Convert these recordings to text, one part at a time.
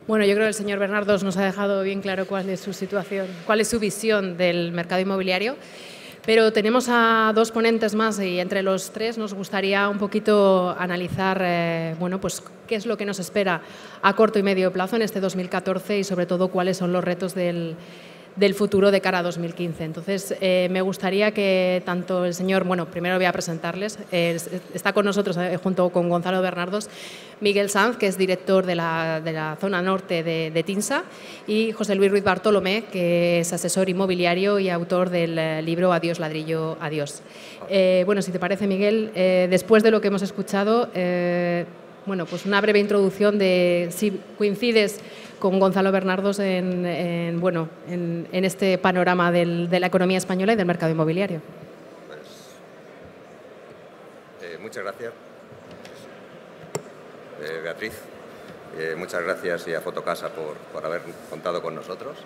Bueno, yo creo que el señor Bernardos nos ha dejado bien claro cuál es su situación, cuál es su visión del mercado inmobiliario. Pero tenemos a dos ponentes más y entre los tres nos gustaría un poquito analizar bueno, pues, qué es lo que nos espera a corto y medio plazo en este 2014 y sobre todo cuáles son los retos del futuro de cara a 2015. Entonces, me gustaría que tanto el señor, bueno, primero voy a presentarles, está con nosotros junto con Gonzalo Bernardos, Miguel Sanz, que es director de la zona norte de TINSA, y José Luis Ruiz Bartolomé, que es asesor inmobiliario y autor del libro Adiós ladrillo, adiós. Bueno, si te parece, Miguel, después de lo que hemos escuchado, bueno, pues una breve introducción de si coincides con Gonzalo Bernardos en este panorama de la economía española y del mercado inmobiliario. Pues, muchas gracias, Beatriz. Muchas gracias y a Fotocasa por haber contado con nosotros.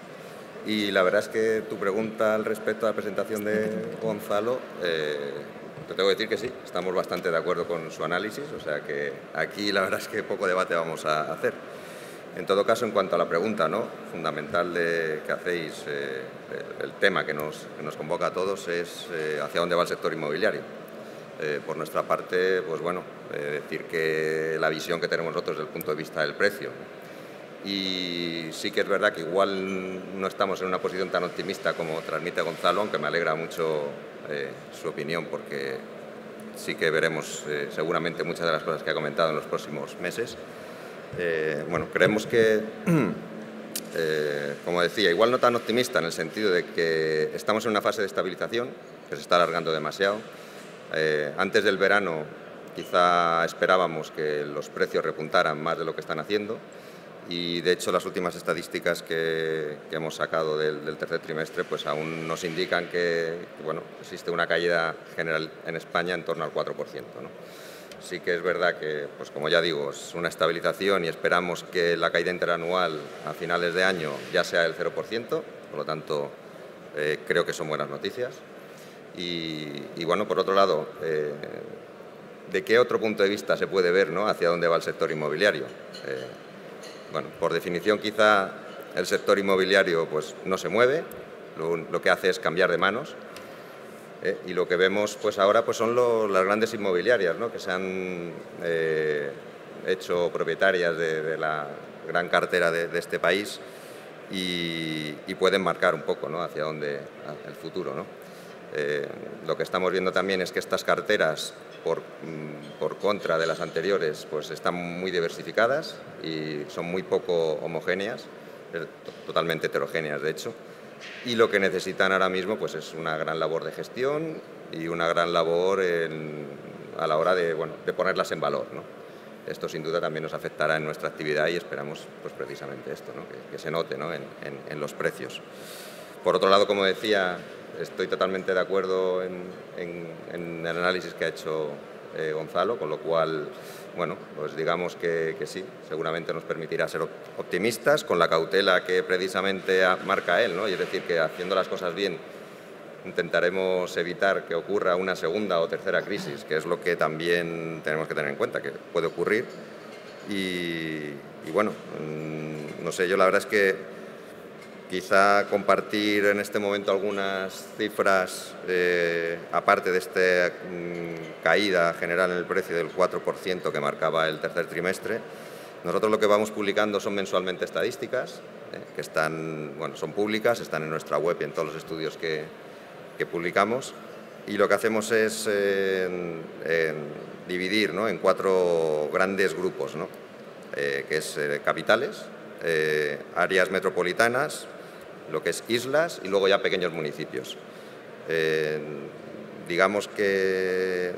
Y la verdad es que tu pregunta al respecto a la presentación de Gonzalo, te tengo que decir que sí, estamos bastante de acuerdo con su análisis, o sea que aquí la verdad es que poco debate vamos a hacer. En todo caso, en cuanto a la pregunta, ¿no?, fundamental que hacéis, el tema que nos convoca a todos es hacia dónde va el sector inmobiliario. Por nuestra parte, pues bueno, decir que la visión que tenemos nosotros desde el punto de vista del precio. Y sí que es verdad que igual no estamos en una posición tan optimista como transmite Gonzalo, aunque me alegra mucho su opinión, porque sí que veremos seguramente muchas de las cosas que ha comentado en los próximos meses. Bueno, creemos que, como decía, igual no tan optimista en el sentido de que estamos en una fase de estabilización que se está alargando demasiado. Antes del verano quizá esperábamos que los precios repuntaran más de lo que están haciendo y, de hecho, las últimas estadísticas que hemos sacado del tercer trimestre pues aún nos indican que bueno, existe una caída general en España en torno al 4%, ¿no? Sí que es verdad que, pues como ya digo, es una estabilización y esperamos que la caída interanual a finales de año ya sea del 0%, por lo tanto creo que son buenas noticias. Y bueno, por otro lado, ¿de qué otro punto de vista se puede ver, ¿no?, hacia dónde va el sector inmobiliario? Bueno, por definición quizá el sector inmobiliario pues no se mueve, lo que hace es cambiar de manos. Y lo que vemos pues ahora pues son las grandes inmobiliarias, ¿no?, que se han hecho propietarias de la gran cartera de este país y pueden marcar un poco, ¿no?, hacia dónde el futuro, ¿no? Lo que estamos viendo también es que estas carteras, por contra de las anteriores, pues están muy diversificadas y son muy poco homogéneas, totalmente heterogéneas de hecho. Y lo que necesitan ahora mismo pues es una gran labor de gestión y una gran labor a la hora de ponerlas en valor, ¿no? Esto sin duda también nos afectará en nuestra actividad y esperamos pues precisamente esto, ¿no?, que se note, ¿no?, en los precios. Por otro lado, como decía, estoy totalmente de acuerdo en el análisis que ha hecho Gonzalo, con lo cual, bueno, pues digamos que sí, seguramente nos permitirá ser optimistas con la cautela que precisamente marca él, ¿no? Y es decir, que haciendo las cosas bien intentaremos evitar que ocurra una segunda o tercera crisis, que es lo que también tenemos que tener en cuenta, que puede ocurrir. Y bueno, no sé, yo la verdad es que quizá compartir en este momento algunas cifras, aparte de esta caída general en el precio del 4% que marcaba el tercer trimestre. Nosotros lo que vamos publicando son mensualmente estadísticas, que son públicas, están en nuestra web y en todos los estudios que publicamos. Y lo que hacemos es dividir, ¿no?, en 4 grandes grupos, ¿no?, que es capitales, áreas metropolitanas, lo que es islas y luego ya pequeños municipios. Digamos que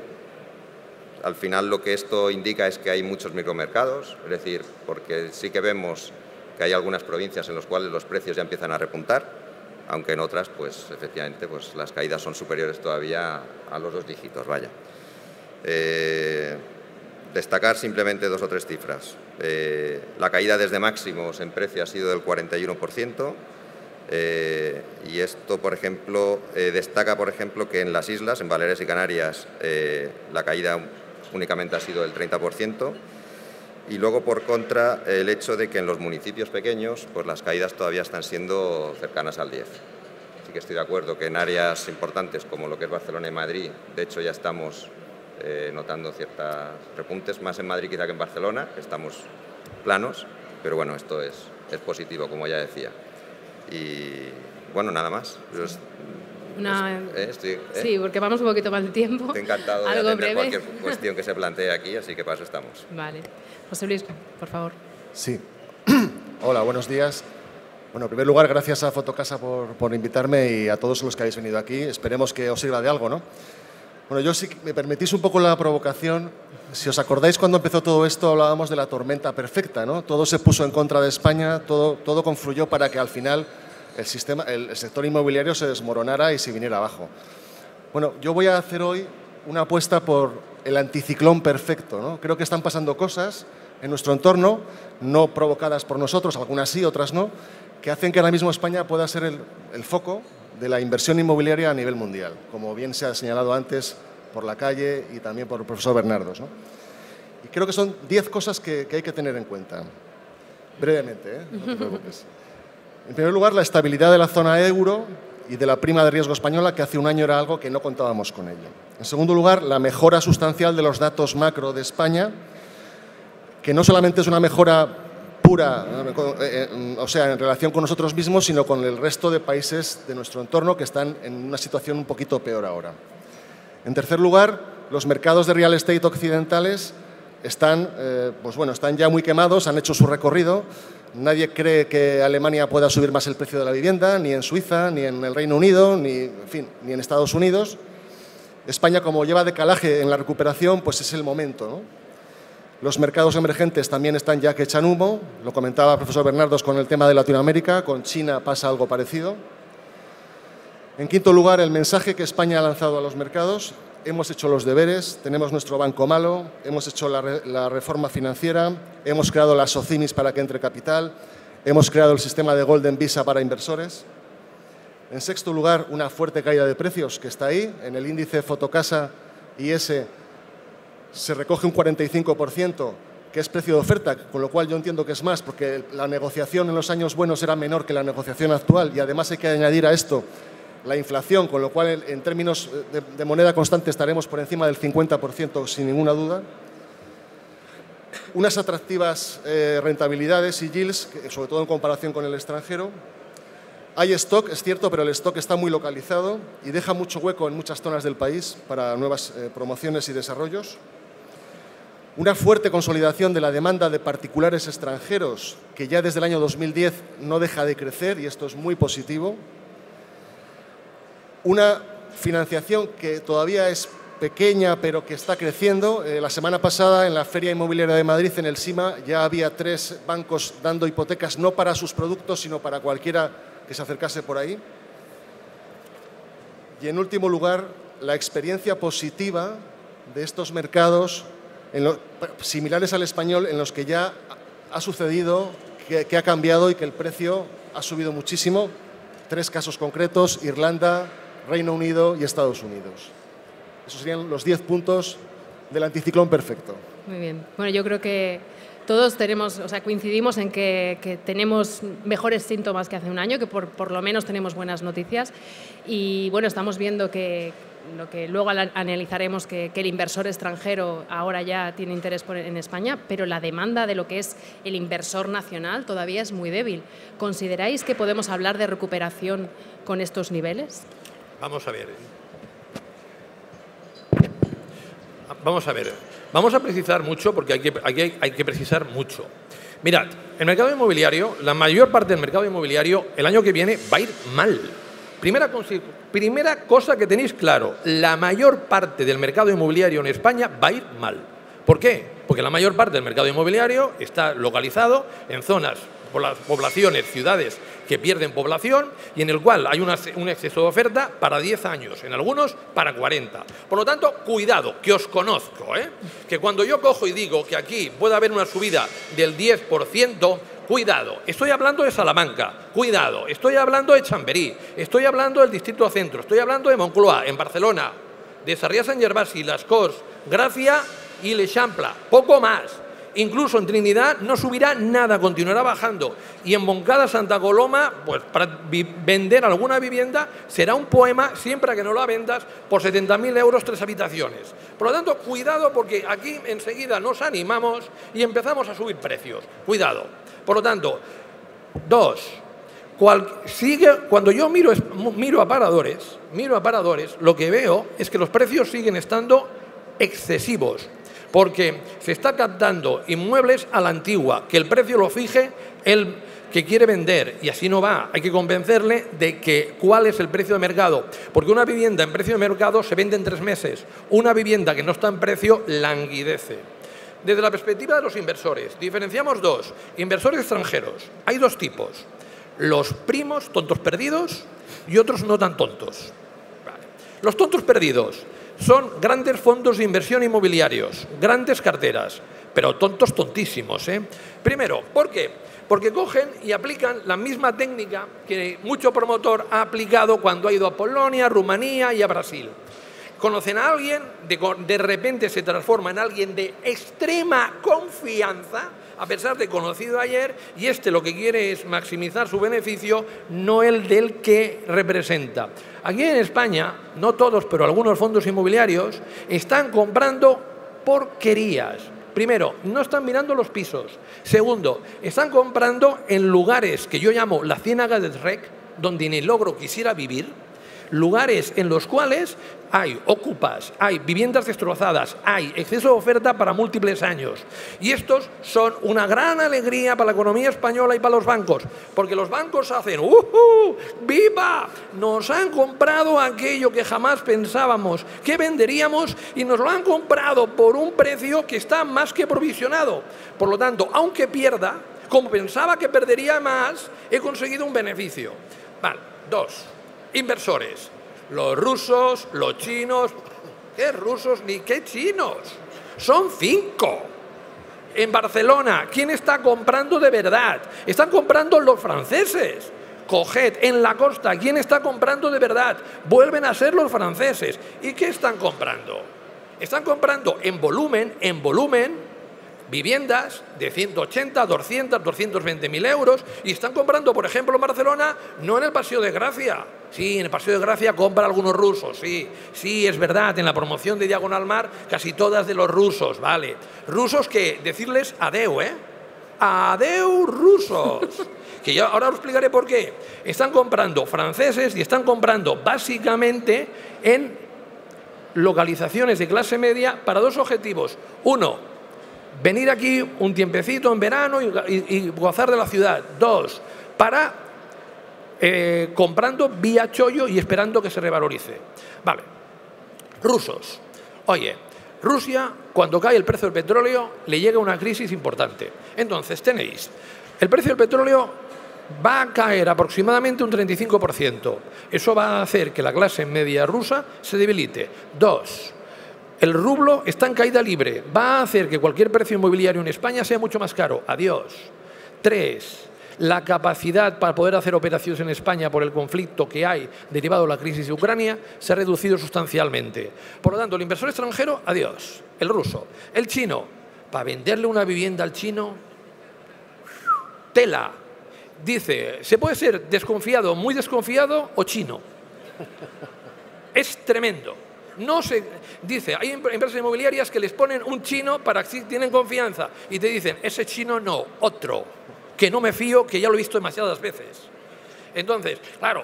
al final lo que esto indica es que hay muchos micromercados, es decir, porque sí que vemos que hay algunas provincias en las cuales los precios ya empiezan a repuntar, aunque en otras, pues efectivamente, pues las caídas son superiores todavía a los 2 dígitos, vaya. Destacar simplemente 2 o 3 cifras. La caída desde máximos en precio ha sido del 41%. Y esto, por ejemplo, destaca, por ejemplo, que en las islas, en Baleares y Canarias, la caída únicamente ha sido del 30%. Y luego, por contra, el hecho de que en los municipios pequeños pues las caídas todavía están siendo cercanas al 10. Sí que estoy de acuerdo que en áreas importantes como lo que es Barcelona y Madrid, de hecho ya estamos notando ciertos repuntes, más en Madrid quizá que en Barcelona, que estamos planos, pero bueno, esto es positivo, como ya decía. Y bueno, nada más. Sí, porque vamos un poquito más de tiempo. Estoy encantado de atender cualquier cuestión que se plantee aquí, así que para eso estamos. Vale. José Luis, por favor. Sí. Hola, buenos días. Bueno, en primer lugar, gracias a Fotocasa por invitarme y a todos los que habéis venido aquí. Esperemos que os sirva de algo, ¿no? Bueno, yo, si me permitís un poco la provocación, si os acordáis cuando empezó todo esto hablábamos de la tormenta perfecta, ¿no? Todo se puso en contra de España, todo confluyó para que al final el sector inmobiliario se desmoronara y se viniera abajo. Bueno, yo voy a hacer hoy una apuesta por el anticiclón perfecto, ¿no? Creo que están pasando cosas en nuestro entorno, no provocadas por nosotros, algunas sí, otras no, que hacen que ahora mismo España pueda ser el foco de la inversión inmobiliaria a nivel mundial, como bien se ha señalado antes por la calle y también por el profesor Bernardos, ¿no? Y creo que son 10 cosas que hay que tener en cuenta. Brevemente, no te preocupes. En primer lugar, la estabilidad de la zona euro y de la prima de riesgo española, que hace un año era algo que no contábamos con ello. En segundo lugar, la mejora sustancial de los datos macro de España, que no solamente es una mejora pura, o sea, en relación con nosotros mismos, sino con el resto de países de nuestro entorno que están en una situación un poquito peor ahora. En tercer lugar, los mercados de real estate occidentales están ya muy quemados, han hecho su recorrido. Nadie cree que Alemania pueda subir más el precio de la vivienda, ni en Suiza, ni en el Reino Unido, ni en Estados Unidos. España, como lleva decalaje en la recuperación, pues es el momento, ¿no? Los mercados emergentes también están ya que echan humo. Lo comentaba el profesor Bernardos con el tema de Latinoamérica. Con China pasa algo parecido. En quinto lugar, el mensaje que España ha lanzado a los mercados. Hemos hecho los deberes, tenemos nuestro banco malo, hemos hecho la reforma financiera, hemos creado las SOCIMIs para que entre capital, hemos creado el sistema de Golden Visa para inversores. En sexto lugar, una fuerte caída de precios que está ahí. En el índice Fotocasa IS se recoge un 45%, que es precio de oferta, con lo cual yo entiendo que es más, porque la negociación en los años buenos era menor que la negociación actual, y además hay que añadir a esto la inflación, con lo cual en términos de moneda constante estaremos por encima del 50% sin ninguna duda. Unas atractivas rentabilidades y yields, sobre todo en comparación con el extranjero. Hay stock, es cierto, pero el stock está muy localizado y deja mucho hueco en muchas zonas del país para nuevas promociones y desarrollos. Una fuerte consolidación de la demanda de particulares extranjeros, que ya desde el año 2010 no deja de crecer, y esto es muy positivo. Una financiación que todavía es pequeña, pero que está creciendo. La semana pasada, en la Feria Inmobiliaria de Madrid, en el SIMA, ya había 3 bancos dando hipotecas, no para sus productos, sino para cualquiera que se acercase por ahí. Y, en último lugar, la experiencia positiva de estos mercados similares al español, en los que ya ha sucedido, que ha cambiado y que el precio ha subido muchísimo. 3 casos concretos: Irlanda, Reino Unido y Estados Unidos. Esos serían los 10 puntos del anticiclón perfecto. Muy bien. Bueno, yo creo que todos coincidimos en que tenemos mejores síntomas que hace un año, que por lo menos tenemos buenas noticias. Y bueno, estamos viendo que lo que luego analizaremos, que el inversor extranjero ahora ya tiene interés en España, pero la demanda de lo que es el inversor nacional todavía es muy débil. ¿Consideráis que podemos hablar de recuperación con estos niveles? Vamos a ver. Vamos a precisar mucho, porque aquí hay que precisar mucho. Mirad, el mercado inmobiliario, la mayor parte del mercado inmobiliario, el año que viene va a ir mal. Primera cosa que tenéis claro, la mayor parte del mercado inmobiliario en España va a ir mal. ¿Por qué? Porque la mayor parte del mercado inmobiliario está localizado en zonas, por las poblaciones, ciudades que pierden población, y en el cual hay un exceso de oferta para 10 años, en algunos para 40. Por lo tanto, cuidado, que os conozco, que cuando yo cojo y digo que aquí puede haber una subida del 10%, cuidado, estoy hablando de Salamanca, cuidado, estoy hablando de Chamberí, estoy hablando del Distrito Centro, estoy hablando de Moncloa, en Barcelona, de Sarrià-Sant Gervasi, Las Corts, Gracia y l'Eixample, poco más. incluso en Trinidad no subirá nada, continuará bajando. Y en Moncada, Santa Coloma, pues para vender alguna vivienda será un poema siempre que no la vendas por 70.000 euros 3 habitaciones. Por lo tanto, cuidado, porque aquí enseguida nos animamos y empezamos a subir precios. Cuidado. Por lo tanto, cuando yo miro a paradores, lo que veo es que los precios siguen estando excesivos, porque se está captando inmuebles a la antigua, que el precio lo fije el que quiere vender, y así no va. Hay que convencerle de cuál es el precio de mercado, porque una vivienda en precio de mercado se vende en 3 meses, una vivienda que no está en precio languidece. Desde la perspectiva de los inversores, diferenciamos dos: inversores extranjeros. Hay 2 tipos: los primos, tontos perdidos, y otros no tan tontos. Vale. Los tontos perdidos son grandes fondos de inversión inmobiliarios, grandes carteras, pero tontos tontísimos, ¿eh? Primero, ¿por qué? Porque cogen y aplican la misma técnica que mucho promotor ha aplicado cuando ha ido a Polonia, Rumanía y a Brasil. Conocen a alguien, de repente se transforma en alguien de extrema confianza, a pesar de conocido ayer, y lo que quiere es maximizar su beneficio, no el del que representa. Aquí en España, no todos, pero algunos fondos inmobiliarios están comprando porquerías. Primero, no están mirando los pisos. Segundo, están comprando en lugares que yo llamo la ciénaga del Rec, donde ni logro quisiera vivir. Lugares en los cuales hay ocupas, hay viviendas destrozadas, hay exceso de oferta para múltiples años. Y estos son una gran alegría para la economía española y para los bancos, porque los bancos hacen ¡viva! Nos han comprado aquello que jamás pensábamos que venderíamos y nos lo han comprado por un precio que está más que provisionado. Por lo tanto, aunque pierda, como pensaba que perdería más, he conseguido un beneficio. Vale, 2. Inversores, los rusos, los chinos. ¿Qué rusos ni qué chinos? Son 5. En Barcelona, ¿quién está comprando de verdad? Están comprando los franceses. Coged, en la costa, ¿quién está comprando de verdad? Vuelven a ser los franceses. ¿Y qué están comprando? Están comprando en volumen, viviendas de 180, 200, 220.000 euros, y están comprando, por ejemplo, en Barcelona, no en el Paseo de Gracia. Sí, en el Paseo de Gracia compra algunos rusos, sí, es verdad, en la promoción de Diagonal Mar, casi todas de los rusos, vale. Rusos que decirles adeu, ¿eh? Adeu, rusos. Que yo ahora os explicaré por qué. Están comprando franceses y están comprando básicamente en localizaciones de clase media para 2 objetivos. Uno, venir aquí un tiempecito en verano y gozar de la ciudad. 2, para comprando vía chollo y esperando que se revalorice. Vale. Rusos. Oye, Rusia, cuando cae el precio del petróleo, le llega una crisis importante. Entonces, tenéis, el precio del petróleo va a caer aproximadamente un 35%. Eso va a hacer que la clase media rusa se debilite. 2, el rublo está en caída libre. Va a hacer que cualquier precio inmobiliario en España sea mucho más caro. Adiós. 3, la capacidad para poder hacer operaciones en España por el conflicto que hay derivado de la crisis de Ucrania se ha reducido sustancialmente. Por lo tanto, el inversor extranjero, adiós. El ruso. El chino, para venderle una vivienda al chino, tela. Dice, se puede ser desconfiado, muy desconfiado o chino. Es tremendo. No se dice, hay empresas inmobiliarias que les ponen un chino para que sí tienen confianza y te dicen, ese chino no, otro, que no me fío, que ya lo he visto demasiadas veces. Entonces, claro,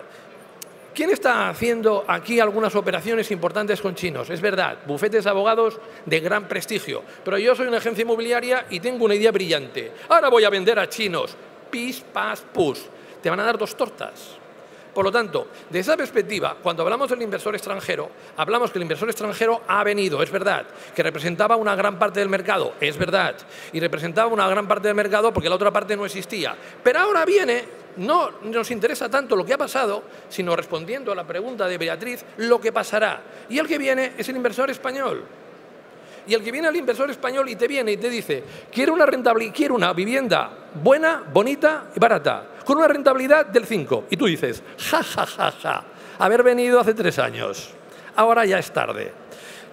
¿quién está haciendo aquí algunas operaciones importantes con chinos? Es verdad, bufetes de abogados de gran prestigio, pero yo soy una agencia inmobiliaria y tengo una idea brillante. Ahora voy a vender a chinos. Pis, pas, pus. Te van a dar 2 tortas. Por lo tanto, desde esa perspectiva, cuando hablamos del inversor extranjero, hablamos que el inversor extranjero ha venido, es verdad, que representaba una gran parte del mercado, es verdad, y representaba una gran parte del mercado porque la otra parte no existía. Pero ahora viene, no nos interesa tanto lo que ha pasado, sino respondiendo a la pregunta de Beatriz, lo que pasará. Y el que viene es el inversor español. Y el que viene al inversor español y te viene y te dice, quiero una vivienda buena, bonita y barata, con una rentabilidad del 5. Y tú dices, ja, ja, ja, ja, haber venido hace 3 años. Ahora ya es tarde.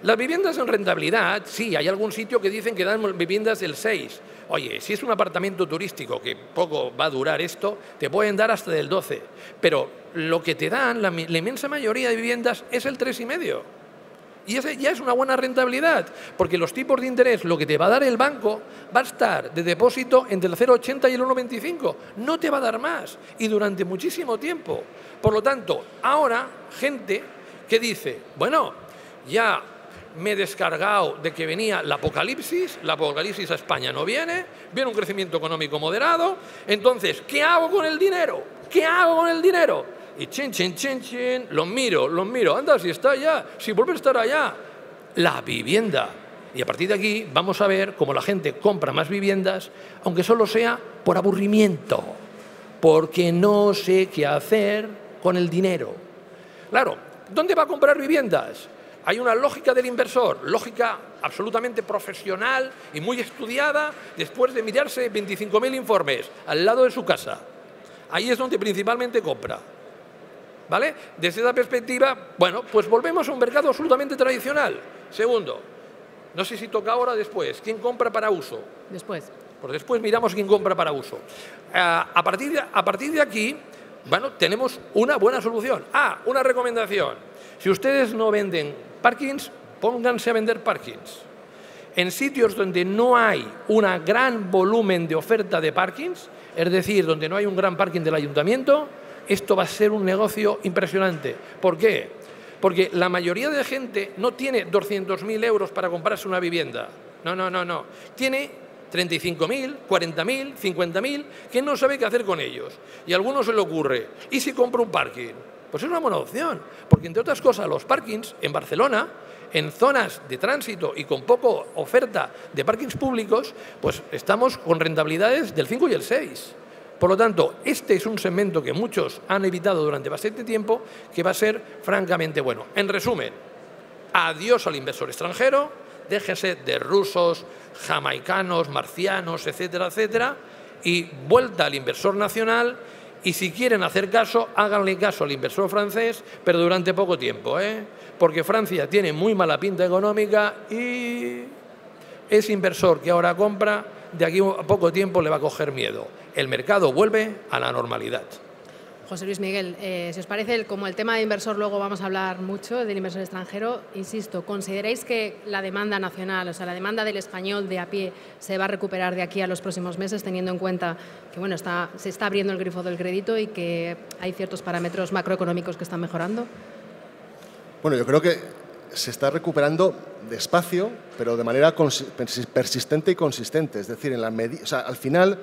Las viviendas en rentabilidad, sí, hay algún sitio que dicen que dan viviendas del 6. Oye, si es un apartamento turístico, que poco va a durar esto, te pueden dar hasta del 12. Pero lo que te dan, la inmensa mayoría de viviendas, es el 3,5. Y ese ya es una buena rentabilidad, porque los tipos de interés, lo que te va a dar el banco, va a estar de depósito entre el 0,80 y el 1,25. No te va a dar más, y durante muchísimo tiempo. Por lo tanto, ahora, gente que dice, bueno, ya me he descargado de que venía la apocalipsis a España no viene, viene un crecimiento económico moderado, entonces, ¿qué hago con el dinero? ¿Qué hago con el dinero? Y chin, los miro, anda, si está allá, si vuelve a estar allá, la vivienda. Y a partir de aquí vamos a ver cómo la gente compra más viviendas, aunque solo sea por aburrimiento, porque no sé qué hacer con el dinero. Claro, ¿dónde va a comprar viviendas? Hay una lógica del inversor, lógica absolutamente profesional y muy estudiada después de mirarse 25.000 informes al lado de su casa. Ahí es donde principalmente compra. ¿Vale? Desde esa perspectiva, bueno, pues volvemos a un mercado absolutamente tradicional. Segundo, no sé si toca ahora o después. ¿Quién compra para uso? Después. Pues después miramos quién compra para uso. A partir de aquí, bueno, tenemos una buena solución. Una recomendación. Si ustedes no venden parkings, pónganse a vender parkings. En sitios donde no hay un gran volumen de oferta de parkings, es decir, donde no hay un gran parking del ayuntamiento, esto va a ser un negocio impresionante. ¿Por qué? Porque la mayoría de gente no tiene 200.000 euros para comprarse una vivienda. No. Tiene 35.000, 40.000, 50.000, que no sabe qué hacer con ellos. Y a algunos se le ocurre, ¿y si compro un parking? Pues es una buena opción, porque entre otras cosas los parkings en Barcelona, en zonas de tránsito y con poca oferta de parkings públicos, pues estamos con rentabilidades del 5 y el 6. Por lo tanto, este es un segmento que muchos han evitado durante bastante tiempo, que va a ser francamente bueno. En resumen, adiós al inversor extranjero, déjese de rusos, jamaicanos, marcianos, etcétera, etcétera, y vuelta al inversor nacional. Y si quieren hacer caso, háganle caso al inversor francés, pero durante poco tiempo, porque Francia tiene muy mala pinta económica y ese inversor que ahora compra, de aquí a poco tiempo le va a coger miedo. El mercado vuelve a la normalidad. José Luis Miguel, si os parece, como el tema de inversor, luego vamos a hablar mucho del inversor extranjero, insisto, ¿consideráis que la demanda nacional, o sea, la demanda del español de a pie se va a recuperar de aquí a los próximos meses, teniendo en cuenta que bueno, se está abriendo el grifo del crédito y que hay ciertos parámetros macroeconómicos que están mejorando? Bueno, yo creo que se está recuperando despacio, pero de manera persistente y consistente. Es decir, al final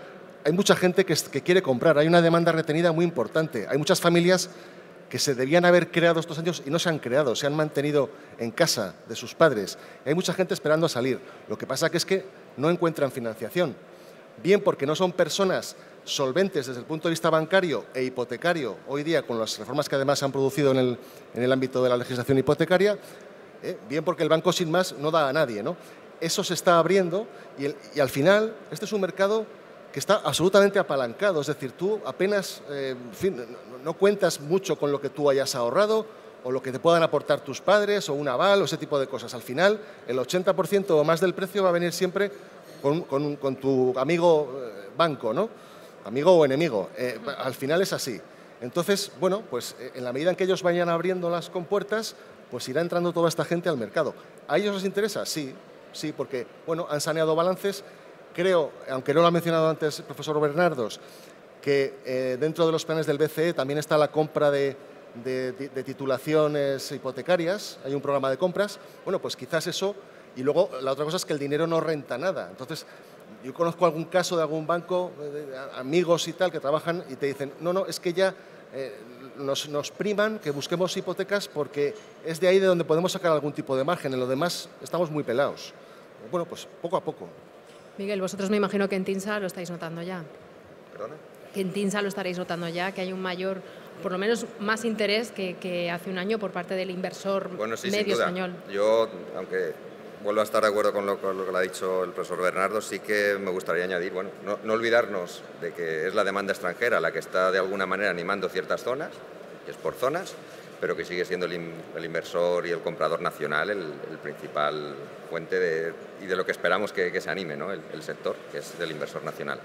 hay mucha gente que quiere comprar, hay una demanda retenida muy importante. Hay muchas familias que se debían haber creado estos años y no se han creado, se han mantenido en casa de sus padres. Hay mucha gente esperando a salir. Lo que pasa es que no encuentran financiación. Bien porque no son personas solventes desde el punto de vista bancario e hipotecario, hoy día con las reformas que además se han producido en el ámbito de la legislación hipotecaria, bien porque el banco sin más no da a nadie, ¿no? Eso se está abriendo y al final este es un mercado que está absolutamente apalancado, es decir, tú apenas no cuentas mucho con lo que tú hayas ahorrado o lo que te puedan aportar tus padres o un aval o ese tipo de cosas. Al final, el 80% o más del precio va a venir siempre con tu amigo banco, ¿no? Amigo o enemigo. Al final es así. Entonces, bueno, pues en la medida en que ellos vayan abriendo las compuertas, pues irá entrando toda esta gente al mercado. ¿A ellos les interesa? Sí, porque bueno, han saneado balances. Creo, aunque no lo ha mencionado antes el profesor Bernardos, que dentro de los planes del BCE también está la compra de titulaciones hipotecarias, hay un programa de compras. Bueno, pues quizás eso, y luego la otra cosa es que el dinero no renta nada. Entonces, yo conozco algún caso de algún banco, de amigos y tal, que trabajan y te dicen, no, es que ya nos priman que busquemos hipotecas porque es de ahí de donde podemos sacar algún tipo de margen, en lo demás estamos muy pelados. Bueno, pues poco a poco. Miguel, vosotros me imagino que en TINSA lo estáis notando ya. ¿Perdona? Que en TINSA lo estaréis notando ya, que hay un mayor, por lo menos más interés que hace un año por parte del inversor medio español. Yo, aunque vuelvo a estar de acuerdo con lo que le ha dicho el profesor Bernardo, sí que me gustaría añadir, bueno, no olvidarnos de que es la demanda extranjera la que está de alguna manera animando ciertas zonas, que es por zonas, pero que sigue siendo el inversor y el comprador nacional el principal fuente y de lo que esperamos que se anime, ¿no? el sector, que es del inversor nacional.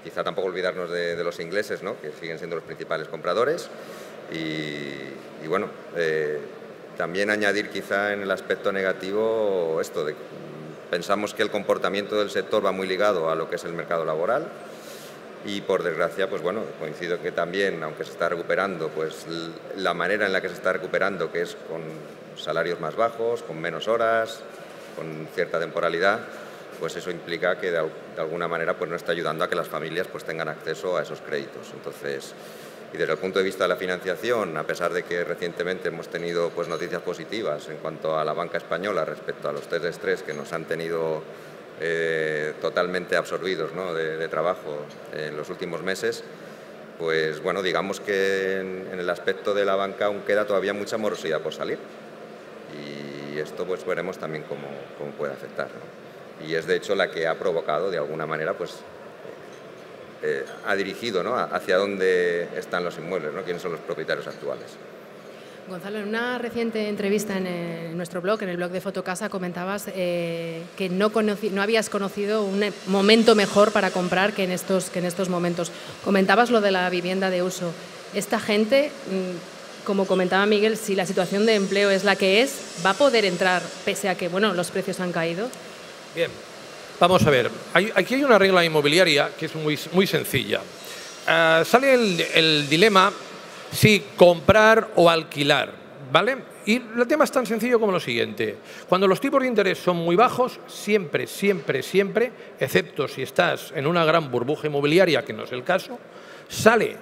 Quizá tampoco olvidarnos de los ingleses, ¿no? Que siguen siendo los principales compradores y bueno, también añadir quizá en el aspecto negativo esto de pensamos que el comportamiento del sector va muy ligado a lo que es el mercado laboral y por desgracia, pues bueno, coincido que también, aunque se está recuperando, pues la manera en la que se está recuperando, que es con salarios más bajos, con menos horas, con cierta temporalidad, pues eso implica que de alguna manera pues no está ayudando a que las familias pues tengan acceso a esos créditos. Entonces, y desde el punto de vista de la financiación, a pesar de que recientemente hemos tenido pues noticias positivas en cuanto a la banca española respecto a los test de estrés que nos han tenido totalmente absorbidos, ¿no? de trabajo en los últimos meses, pues bueno, digamos que en el aspecto de la banca aún queda todavía mucha morosidad por salir y esto pues veremos también cómo puede afectar, ¿no? Y es de hecho la que ha provocado de alguna manera pues ha dirigido, ¿no? hacia dónde están los inmuebles, ¿no? quiénes son los propietarios actuales. Gonzalo, en una reciente entrevista en nuestro blog, en el blog de Fotocasa, comentabas que no habías conocido un momento mejor para comprar que en estos momentos. Comentabas lo de la vivienda de uso. Esta gente, como comentaba Miguel, si la situación de empleo es la que es, ¿va a poder entrar pese a que bueno, los precios han caído? Bien, vamos a ver. Aquí hay una regla inmobiliaria que es muy sencilla. Sale el dilema si comprar o alquilar, ¿vale? Y el tema es tan sencillo como lo siguiente. Cuando los tipos de interés son muy bajos, siempre, excepto si estás en una gran burbuja inmobiliaria, que no es el caso, sale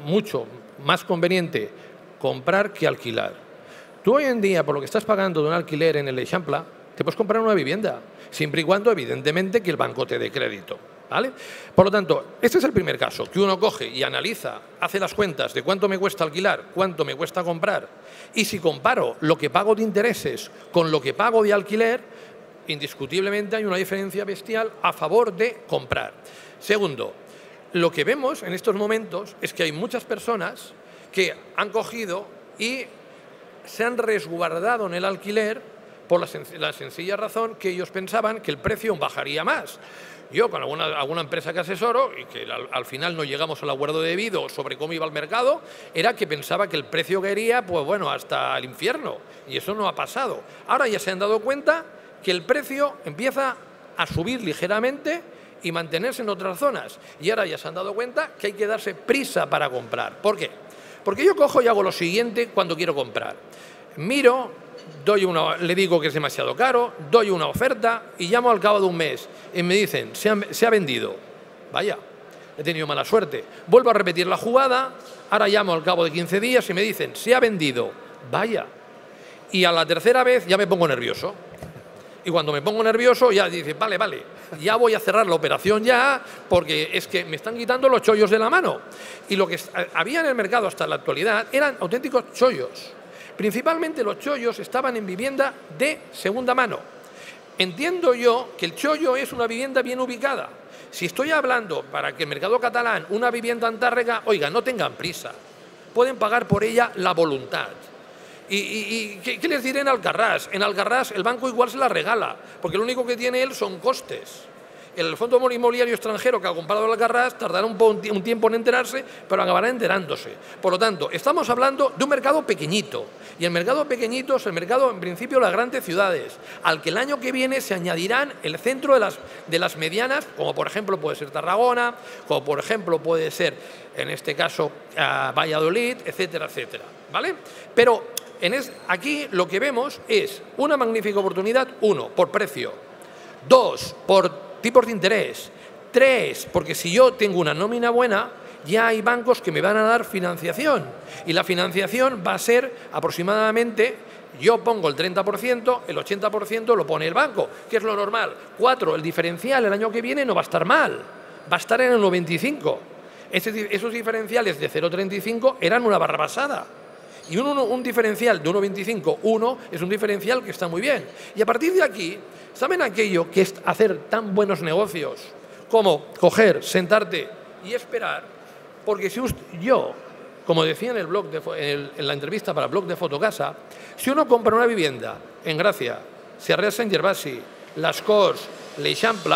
mucho más conveniente comprar que alquilar. Tú hoy en día, por lo que estás pagando de un alquiler en el Eixample, te puedes comprar una vivienda, siempre y cuando, evidentemente, que el banco te dé crédito, ¿vale? Por lo tanto, este es el primer caso, que uno coge y analiza, hace las cuentas de cuánto me cuesta alquilar, cuánto me cuesta comprar, y si comparo lo que pago de intereses con lo que pago de alquiler, indiscutiblemente hay una diferencia bestial a favor de comprar. Segundo, lo que vemos en estos momentos es que hay muchas personas que han cogido y se han resguardado en el alquiler por la sencilla razón que ellos pensaban que el precio bajaría más. Yo con alguna empresa que asesoro, y que al final no llegamos al acuerdo debido sobre cómo iba el mercado, era que pensaba que el precio caería, pues bueno, hasta el infierno. Y eso no ha pasado. Ahora ya se han dado cuenta que el precio empieza a subir ligeramente y mantenerse en otras zonas. Y ahora ya se han dado cuenta que hay que darse prisa para comprar. ¿Por qué? Porque yo cojo y hago lo siguiente cuando quiero comprar. Miro, le digo que es demasiado caro, doy una oferta y llamo al cabo de un mes y me dicen, se ha vendido. Vaya, he tenido mala suerte. Vuelvo a repetir la jugada, ahora llamo al cabo de 15 días y me dicen, se ha vendido. Vaya. Y a la tercera vez ya me pongo nervioso. Y cuando me pongo nervioso ya dice, vale, ya voy a cerrar la operación ya porque es que me están quitando los chollos de la mano. Y lo que había en el mercado hasta la actualidad eran auténticos chollos. Principalmente los chollos estaban en vivienda de segunda mano. Entiendo yo que el chollo es una vivienda bien ubicada. Si estoy hablando para que el mercado catalán, una vivienda en Tàrrega, oiga, no tengan prisa. Pueden pagar por ella la voluntad. ¿Y qué les diré en Alcarràs? En Alcarràs el banco igual se la regala, porque lo único que tiene él son costes. El fondo inmobiliario extranjero que ha comprado el Alcarràs tardará un tiempo en enterarse, pero acabará enterándose. Por lo tanto, estamos hablando de un mercado pequeñito. Y el mercado pequeñito es el mercado, en principio, de las grandes ciudades, al que el año que viene se añadirán el centro de las medianas, como por ejemplo puede ser Tarragona, como por ejemplo puede ser, en este caso, Valladolid, etcétera, etcétera. ¿Vale? Pero aquí lo que vemos es una magnífica oportunidad, 1, por precio, 2, por tipos de interés, 3, porque si yo tengo una nómina buena, ya hay bancos que me van a dar financiación y la financiación va a ser aproximadamente, yo pongo el 30%, el 80% lo pone el banco, que es lo normal. 4, el diferencial el año que viene no va a estar mal, va a estar en el 95. Esos diferenciales de 0,35 eran una barrabasada. Y un diferencial de 1,25, 1 es un diferencial que está muy bien. Y a partir de aquí, ¿saben aquello que es hacer tan buenos negocios como coger, sentarte y esperar? Porque si yo como decía en, el blog en la entrevista para el blog de Fotocasa, si uno compra una vivienda en Gracia, Sarrià Sant Gervasi, Las Corts, l'Eixample,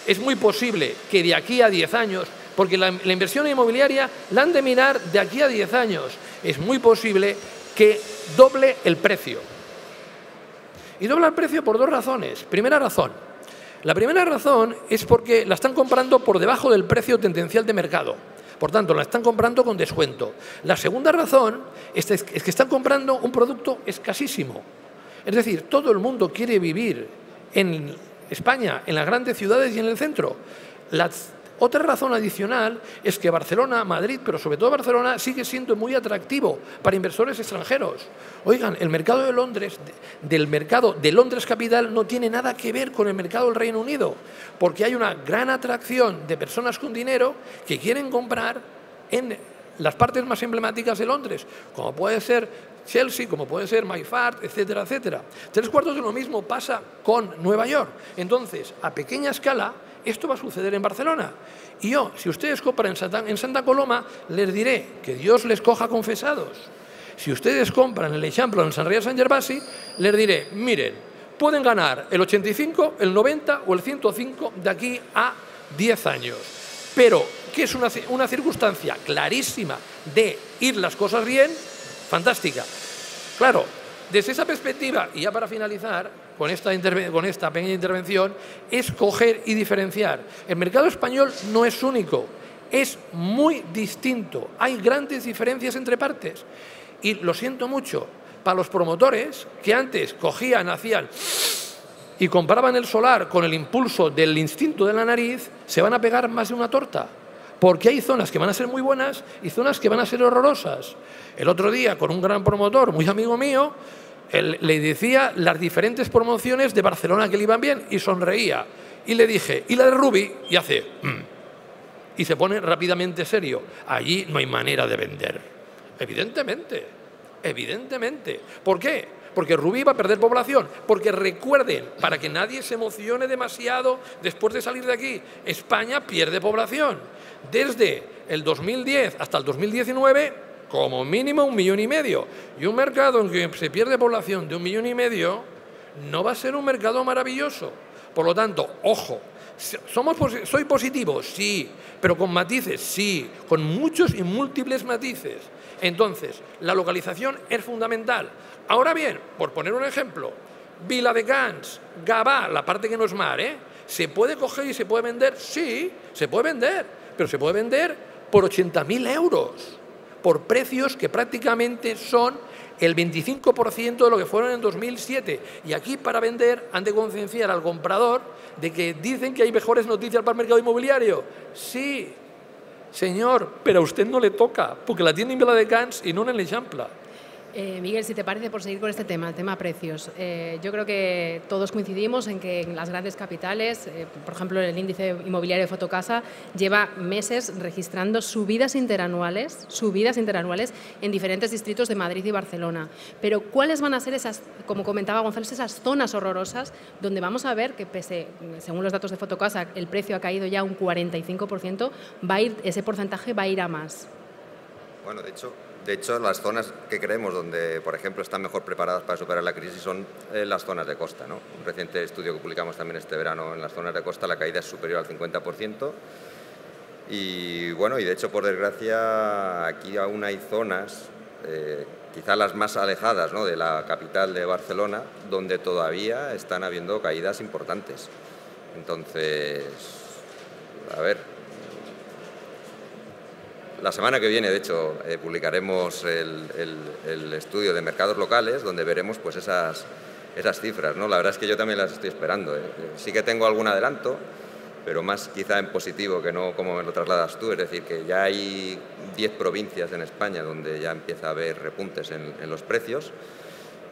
es muy posible que de aquí a 10 años, porque la inversión inmobiliaria la han de mirar de aquí a 10 años, es muy posible que doble el precio. Y dobla el precio por dos razones. Primera razón. La primera razón es porque la están comprando por debajo del precio tendencial de mercado. Por tanto, la están comprando con descuento. La segunda razón es que están comprando un producto escasísimo. Es decir, todo el mundo quiere vivir en España, en las grandes ciudades y en el centro. La otra razón adicional es que Barcelona, Madrid, pero sobre todo Barcelona, sigue siendo muy atractivo para inversores extranjeros. Oigan, el mercado de Londres, del mercado de Londres capital, no tiene nada que ver con el mercado del Reino Unido, porque hay una gran atracción de personas con dinero que quieren comprar en las partes más emblemáticas de Londres, como puede ser Chelsea, como puede ser Mayfair, etcétera, etcétera. 3/4 de lo mismo pasa con Nueva York. Entonces, a pequeña escala, esto va a suceder en Barcelona. Y yo, si ustedes compran en Santa Coloma, les diré que Dios les coja confesados. Si ustedes compran en l'Eixample o en Sarrià Sant Gervasi, les diré, miren, pueden ganar el 85, el 90 o el 105 de aquí a 10 años. Pero, que es una circunstancia clarísima de ir las cosas bien, fantástica. Claro, desde esa perspectiva, y ya para finalizar con esta pequeña intervención, es coger y diferenciar. El mercado español no es único, es muy distinto. Hay grandes diferencias entre partes. Y lo siento mucho, para los promotores que antes cogían, hacían y comparaban el solar con el impulso del instinto de la nariz, se van a pegar más de una torta. Porque hay zonas que van a ser muy buenas y zonas que van a ser horrorosas. El otro día, con un gran promotor, muy amigo mío, él le decía las diferentes promociones de Barcelona que le iban bien y sonreía. Y le dije, ¿y la de Rubí? Y hace, y se pone rápidamente serio. Allí no hay manera de vender. Evidentemente, evidentemente. ¿Por qué? Porque Rubí va a perder población. Porque recuerden, para que nadie se emocione demasiado después de salir de aquí, España pierde población. Desde el 2010 hasta el 2019, como mínimo 1,5 millones. Y un mercado en que se pierde población de 1,5 millones no va a ser un mercado maravilloso. Por lo tanto, ojo, ¿soy positivo? Sí, pero con matices, sí, con muchos y múltiples matices. Entonces, la localización es fundamental. Ahora bien, por poner un ejemplo, Viladecans, Gavà, la parte que no es mar, ¿se puede coger y se puede vender? Sí, se puede vender, pero se puede vender por 80.000 euros, por precios que prácticamente son el 25% de lo que fueron en 2007. Y aquí, para vender, han de concienciar al comprador de que dicen que hay mejores noticias para el mercado inmobiliario. Sí, señor, pero a usted no le toca, porque la tiene en Viladecans y no en l'Eixample. Miguel, si te parece, por seguir con este tema, el tema precios, yo creo que todos coincidimos en que en las grandes capitales, por ejemplo, el índice inmobiliario de Fotocasa lleva meses registrando subidas interanuales en diferentes distritos de Madrid y Barcelona. Pero ¿cuáles van a ser esas, como comentaba Gonzalo, esas zonas horrorosas donde vamos a ver que, según los datos de Fotocasa, el precio ha caído ya un 45%, ese porcentaje va a ir a más? Bueno, de hecho, las zonas que creemos donde, por ejemplo, están mejor preparadas para superar la crisis son las zonas de costa, ¿no? Un reciente estudio que publicamos también este verano, en las zonas de costa la caída es superior al 50%. Y bueno, y de hecho, por desgracia, aquí aún hay zonas, quizá las más alejadas, ¿no?, de la capital de Barcelona, donde todavía están habiendo caídas importantes. Entonces, a ver, la semana que viene, de hecho, publicaremos el estudio de mercados locales, donde veremos pues esas cifras, ¿no? La verdad es que yo también las estoy esperando, ¿eh? Sí que tengo algún adelanto, pero más quizá en positivo que no como me lo trasladas tú. Es decir, que ya hay 10 provincias en España donde ya empieza a haber repuntes en los precios.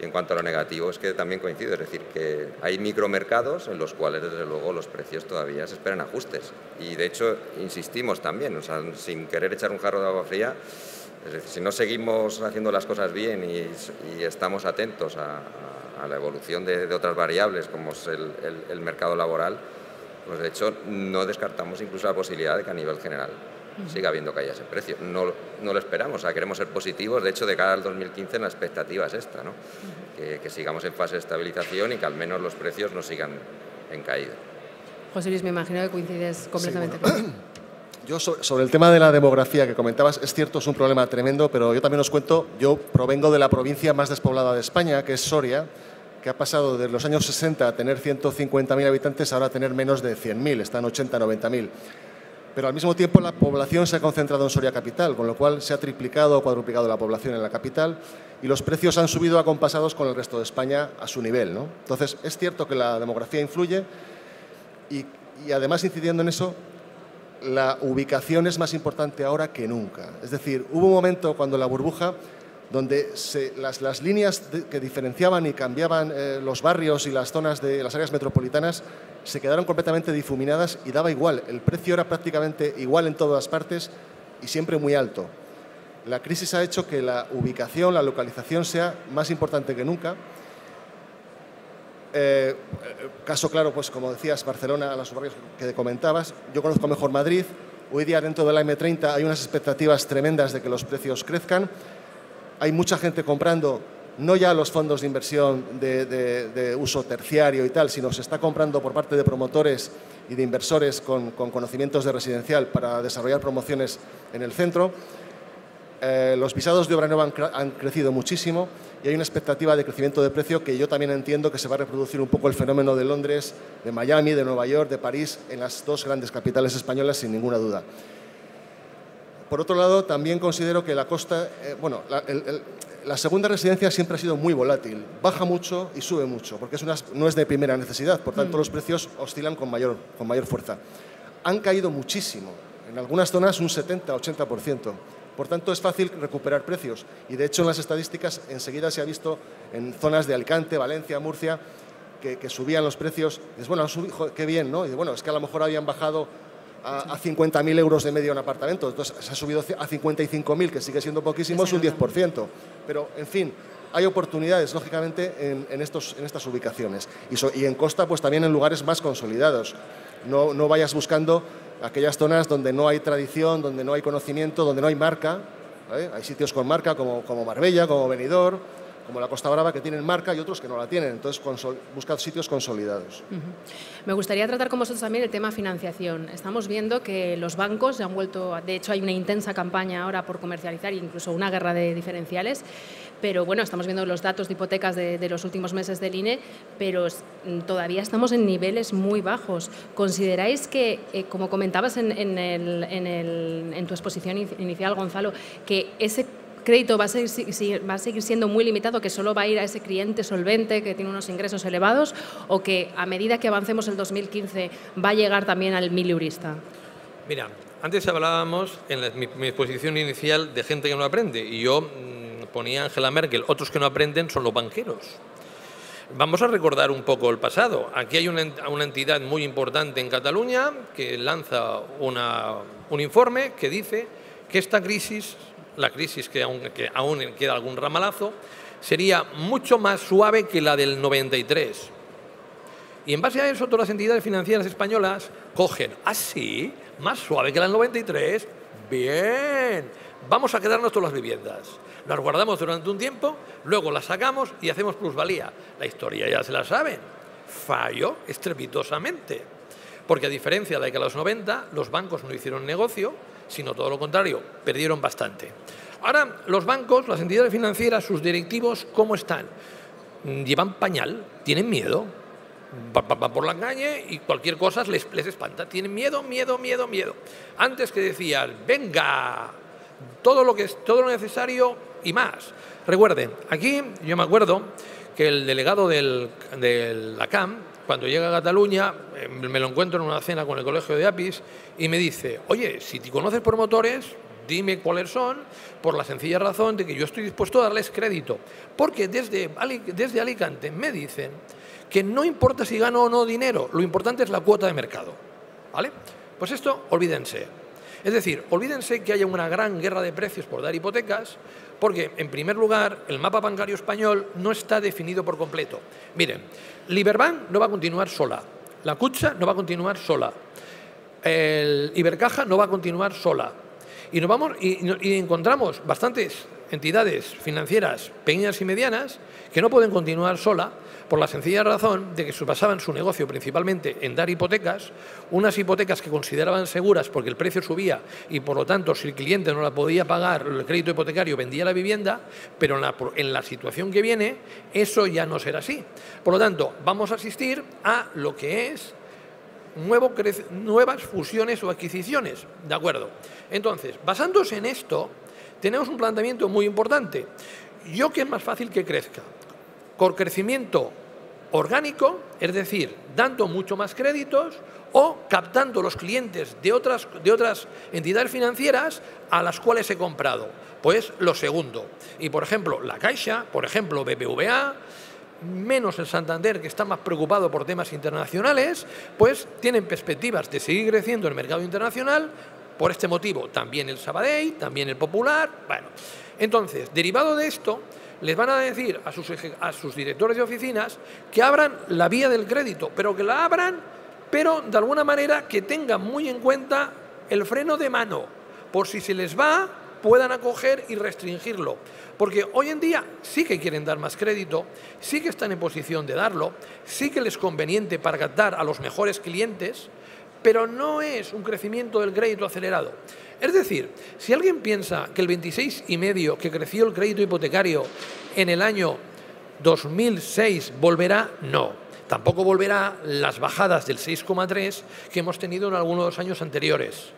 Y en cuanto a lo negativo, es que también coincido, es decir, que hay micromercados en los cuales, desde luego, los precios todavía se esperan ajustes. Y, de hecho, insistimos también, o sea, sin querer echar un jarro de agua fría, es decir, si no seguimos haciendo las cosas bien y estamos atentos a la evolución de otras variables, como es el mercado laboral, pues, de hecho, no descartamos incluso la posibilidad de que a nivel general siga habiendo caídas en precio. No lo esperamos, o sea, queremos ser positivos. De hecho, de cara al 2015 la expectativa es esta, ¿no? Que sigamos en fase de estabilización y que al menos los precios no sigan en caída. José Luis, me imagino que coincides completamente Sí, bueno. con él. Yo sobre el tema de la demografía que comentabas, es cierto, es un problema tremendo, pero yo también os cuento, yo provengo de la provincia más despoblada de España, que es Soria, que ha pasado de los años 60 a tener 150.000 habitantes, ahora a tener menos de 100.000, están 80, 90.000. Pero al mismo tiempo la población se ha concentrado en Soria capital, con lo cual se ha triplicado o cuadruplicado la población en la capital y los precios han subido acompasados con el resto de España a su nivel, ¿no? Entonces, es cierto que la demografía influye y además, incidiendo en eso, la ubicación es más importante ahora que nunca. Es decir, hubo un momento cuando la burbuja donde las líneas que diferenciaban y cambiaban los barrios y las zonas de las áreas metropolitanas se quedaron completamente difuminadas y daba igual. El precio era prácticamente igual en todas partes y siempre muy alto. La crisis ha hecho que la ubicación, la localización sea más importante que nunca. Caso claro, pues como decías, Barcelona, los barrios que comentabas. Yo conozco mejor Madrid. Hoy día dentro de la M30 hay unas expectativas tremendas de que los precios crezcan. Hay mucha gente comprando, no ya los fondos de inversión de uso terciario y tal, sino se está comprando por parte de promotores y de inversores con conocimientos de residencial para desarrollar promociones en el centro. Los visados de obra nueva han crecido muchísimo y hay una expectativa de crecimiento de precio que yo también entiendo que se va a reproducir un poco el fenómeno de Londres, de Miami, de Nueva York, de París, en las dos grandes capitales españolas, sin ninguna duda. Por otro lado, también considero que la costa, la segunda residencia siempre ha sido muy volátil, baja mucho y sube mucho, porque no es de primera necesidad, por tanto los precios oscilan con mayor fuerza. Han caído muchísimo, en algunas zonas un 70-80%. Por tanto, es fácil recuperar precios y, de hecho, en las estadísticas enseguida se ha visto en zonas de Alicante, Valencia, Murcia, que subían los precios. Dices, bueno, qué bien, ¿no? Y bueno, es que a lo mejor habían bajado a 50.000 euros de medio un apartamento, entonces se ha subido a 55.000, que sigue siendo poquísimo, es un 10%. Pero, en fin, hay oportunidades, lógicamente, en estas ubicaciones. Y en costa, pues también en lugares más consolidados. No vayas buscando aquellas zonas donde no hay tradición, donde no hay conocimiento, donde no hay marca. Hay sitios con marca como Marbella, como Benidorm, como la Costa Brava, que tienen marca y otros que no la tienen. Entonces, buscad sitios consolidados. Me gustaría tratar con vosotros también el tema financiación. Estamos viendo que los bancos se han vuelto, de hecho hay una intensa campaña ahora por comercializar, incluso una guerra de diferenciales, pero bueno, estamos viendo los datos de hipotecas de los últimos meses del INE, pero todavía estamos en niveles muy bajos. ¿Consideráis que, como comentabas en tu exposición inicial, Gonzalo, que ese crédito va a seguir siendo muy limitado, que solo va a ir a ese cliente solvente que tiene unos ingresos elevados, o que a medida que avancemos el 2015 va a llegar también al mileurista? Mira, antes hablábamos en mi exposición inicial de gente que no aprende y yo ponía a Angela Merkel, otros que no aprenden son los banqueros. Vamos a recordar un poco el pasado. Aquí hay una entidad muy importante en Cataluña que lanza un informe que dice que esta crisis, la crisis que aún queda algún ramalazo, sería mucho más suave que la del 93. Y en base a eso, todas las entidades financieras españolas cogen, ¿ah, sí? ¿Más suave que la del 93? Bien, vamos a quedarnos todas las viviendas. Las guardamos durante un tiempo, luego las sacamos y hacemos plusvalía. La historia ya se la saben. Falló estrepitosamente. Porque a diferencia de que a los 90, los bancos no hicieron negocio, sino todo lo contrario, perdieron bastante. Ahora, los bancos, las entidades financieras, sus directivos, ¿cómo están? Llevan pañal, tienen miedo. Van por la calle y cualquier cosa les espanta. Tienen miedo. Antes que decían, venga, todo lo necesario y más. Recuerden, aquí yo me acuerdo que el delegado de la CAM, cuando llega a Cataluña, me lo encuentro en una cena con el Colegio de APIs y me dice, oye, si te conoces promotores, dime cuáles son, por la sencilla razón de que yo estoy dispuesto a darles crédito. Porque desde Alicante me dicen que no importa si gano o no dinero, lo importante es la cuota de mercado. ¿Vale? Pues esto, olvídense. Es decir, olvídense que haya una gran guerra de precios por dar hipotecas, porque, en primer lugar, el mapa bancario español no está definido por completo. Miren, Liberbank no va a continuar sola, la Cutxa no va a continuar sola, el Ibercaja no va a continuar sola, Y encontramos bastantes entidades financieras pequeñas y medianas que no pueden continuar sola por la sencilla razón de que basaban su negocio principalmente en dar hipotecas, unas hipotecas que consideraban seguras porque el precio subía y por lo tanto si el cliente no la podía pagar el crédito hipotecario vendía la vivienda, pero en la situación que viene eso ya no será así. Por lo tanto, vamos a asistir a lo que es nuevas fusiones o adquisiciones, ¿de acuerdo? Entonces, basándose en esto, tenemos un planteamiento muy importante. ¿Qué es más fácil que crezca? Con crecimiento orgánico, es decir, dando mucho más créditos o captando los clientes de otras entidades financieras a las cuales he comprado. Pues lo segundo. Y, por ejemplo, la Caixa, por ejemplo, BBVA, menos el Santander, que está más preocupado por temas internacionales, pues tienen perspectivas de seguir creciendo en el mercado internacional. Por este motivo, también el Sabadell, también el Popular. Bueno, entonces, derivado de esto, les van a decir a sus directores de oficinas que abran la vía del crédito, pero que la abran, pero de alguna manera que tengan muy en cuenta el freno de mano, por si se les va, puedan acoger y restringirlo. Porque hoy en día sí que quieren dar más crédito, sí que están en posición de darlo, sí que les es conveniente para captar a los mejores clientes, pero no es un crecimiento del crédito acelerado. Es decir, si alguien piensa que el 26,5% que creció el crédito hipotecario en el año 2006 volverá, no. Tampoco volverá las bajadas del 6,3% que hemos tenido en algunos de los años anteriores.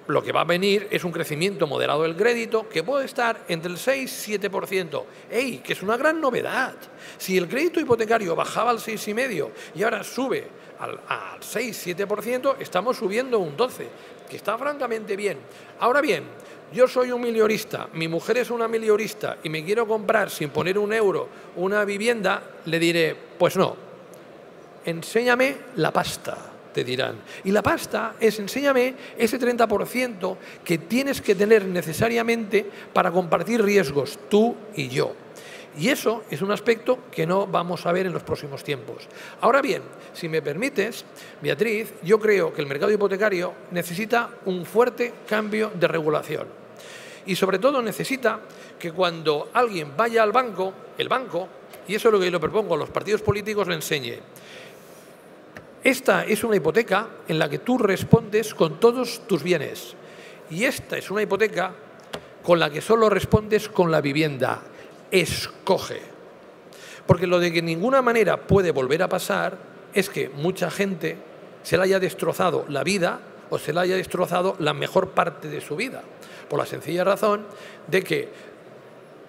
Lo que va a venir es un crecimiento moderado del crédito que puede estar entre el 6 y 7%. ¡Ey! Que es una gran novedad. Si el crédito hipotecario bajaba al 6,5% y ahora sube al 6-7%, estamos subiendo un 12%, que está francamente bien. Ahora bien, yo soy un milionista, mi mujer es una milionista y me quiero comprar sin poner un euro una vivienda, le diré, pues no, enséñame la pasta, te dirán. Y la pasta es, enséñame ese 30% que tienes que tener necesariamente para compartir riesgos, tú y yo. Y eso es un aspecto que no vamos a ver en los próximos tiempos. Ahora bien, si me permites, Beatriz, yo creo que el mercado hipotecario necesita un fuerte cambio de regulación. Y sobre todo necesita que cuando alguien vaya al banco, el banco, y eso es lo que yo le propongo a los partidos políticos, le enseñe. Esta es una hipoteca en la que tú respondes con todos tus bienes. Y esta es una hipoteca con la que solo respondes con la vivienda. Escoge. Porque lo de que de ninguna manera puede volver a pasar es que mucha gente se le haya destrozado la vida o se le haya destrozado la mejor parte de su vida. Por la sencilla razón de que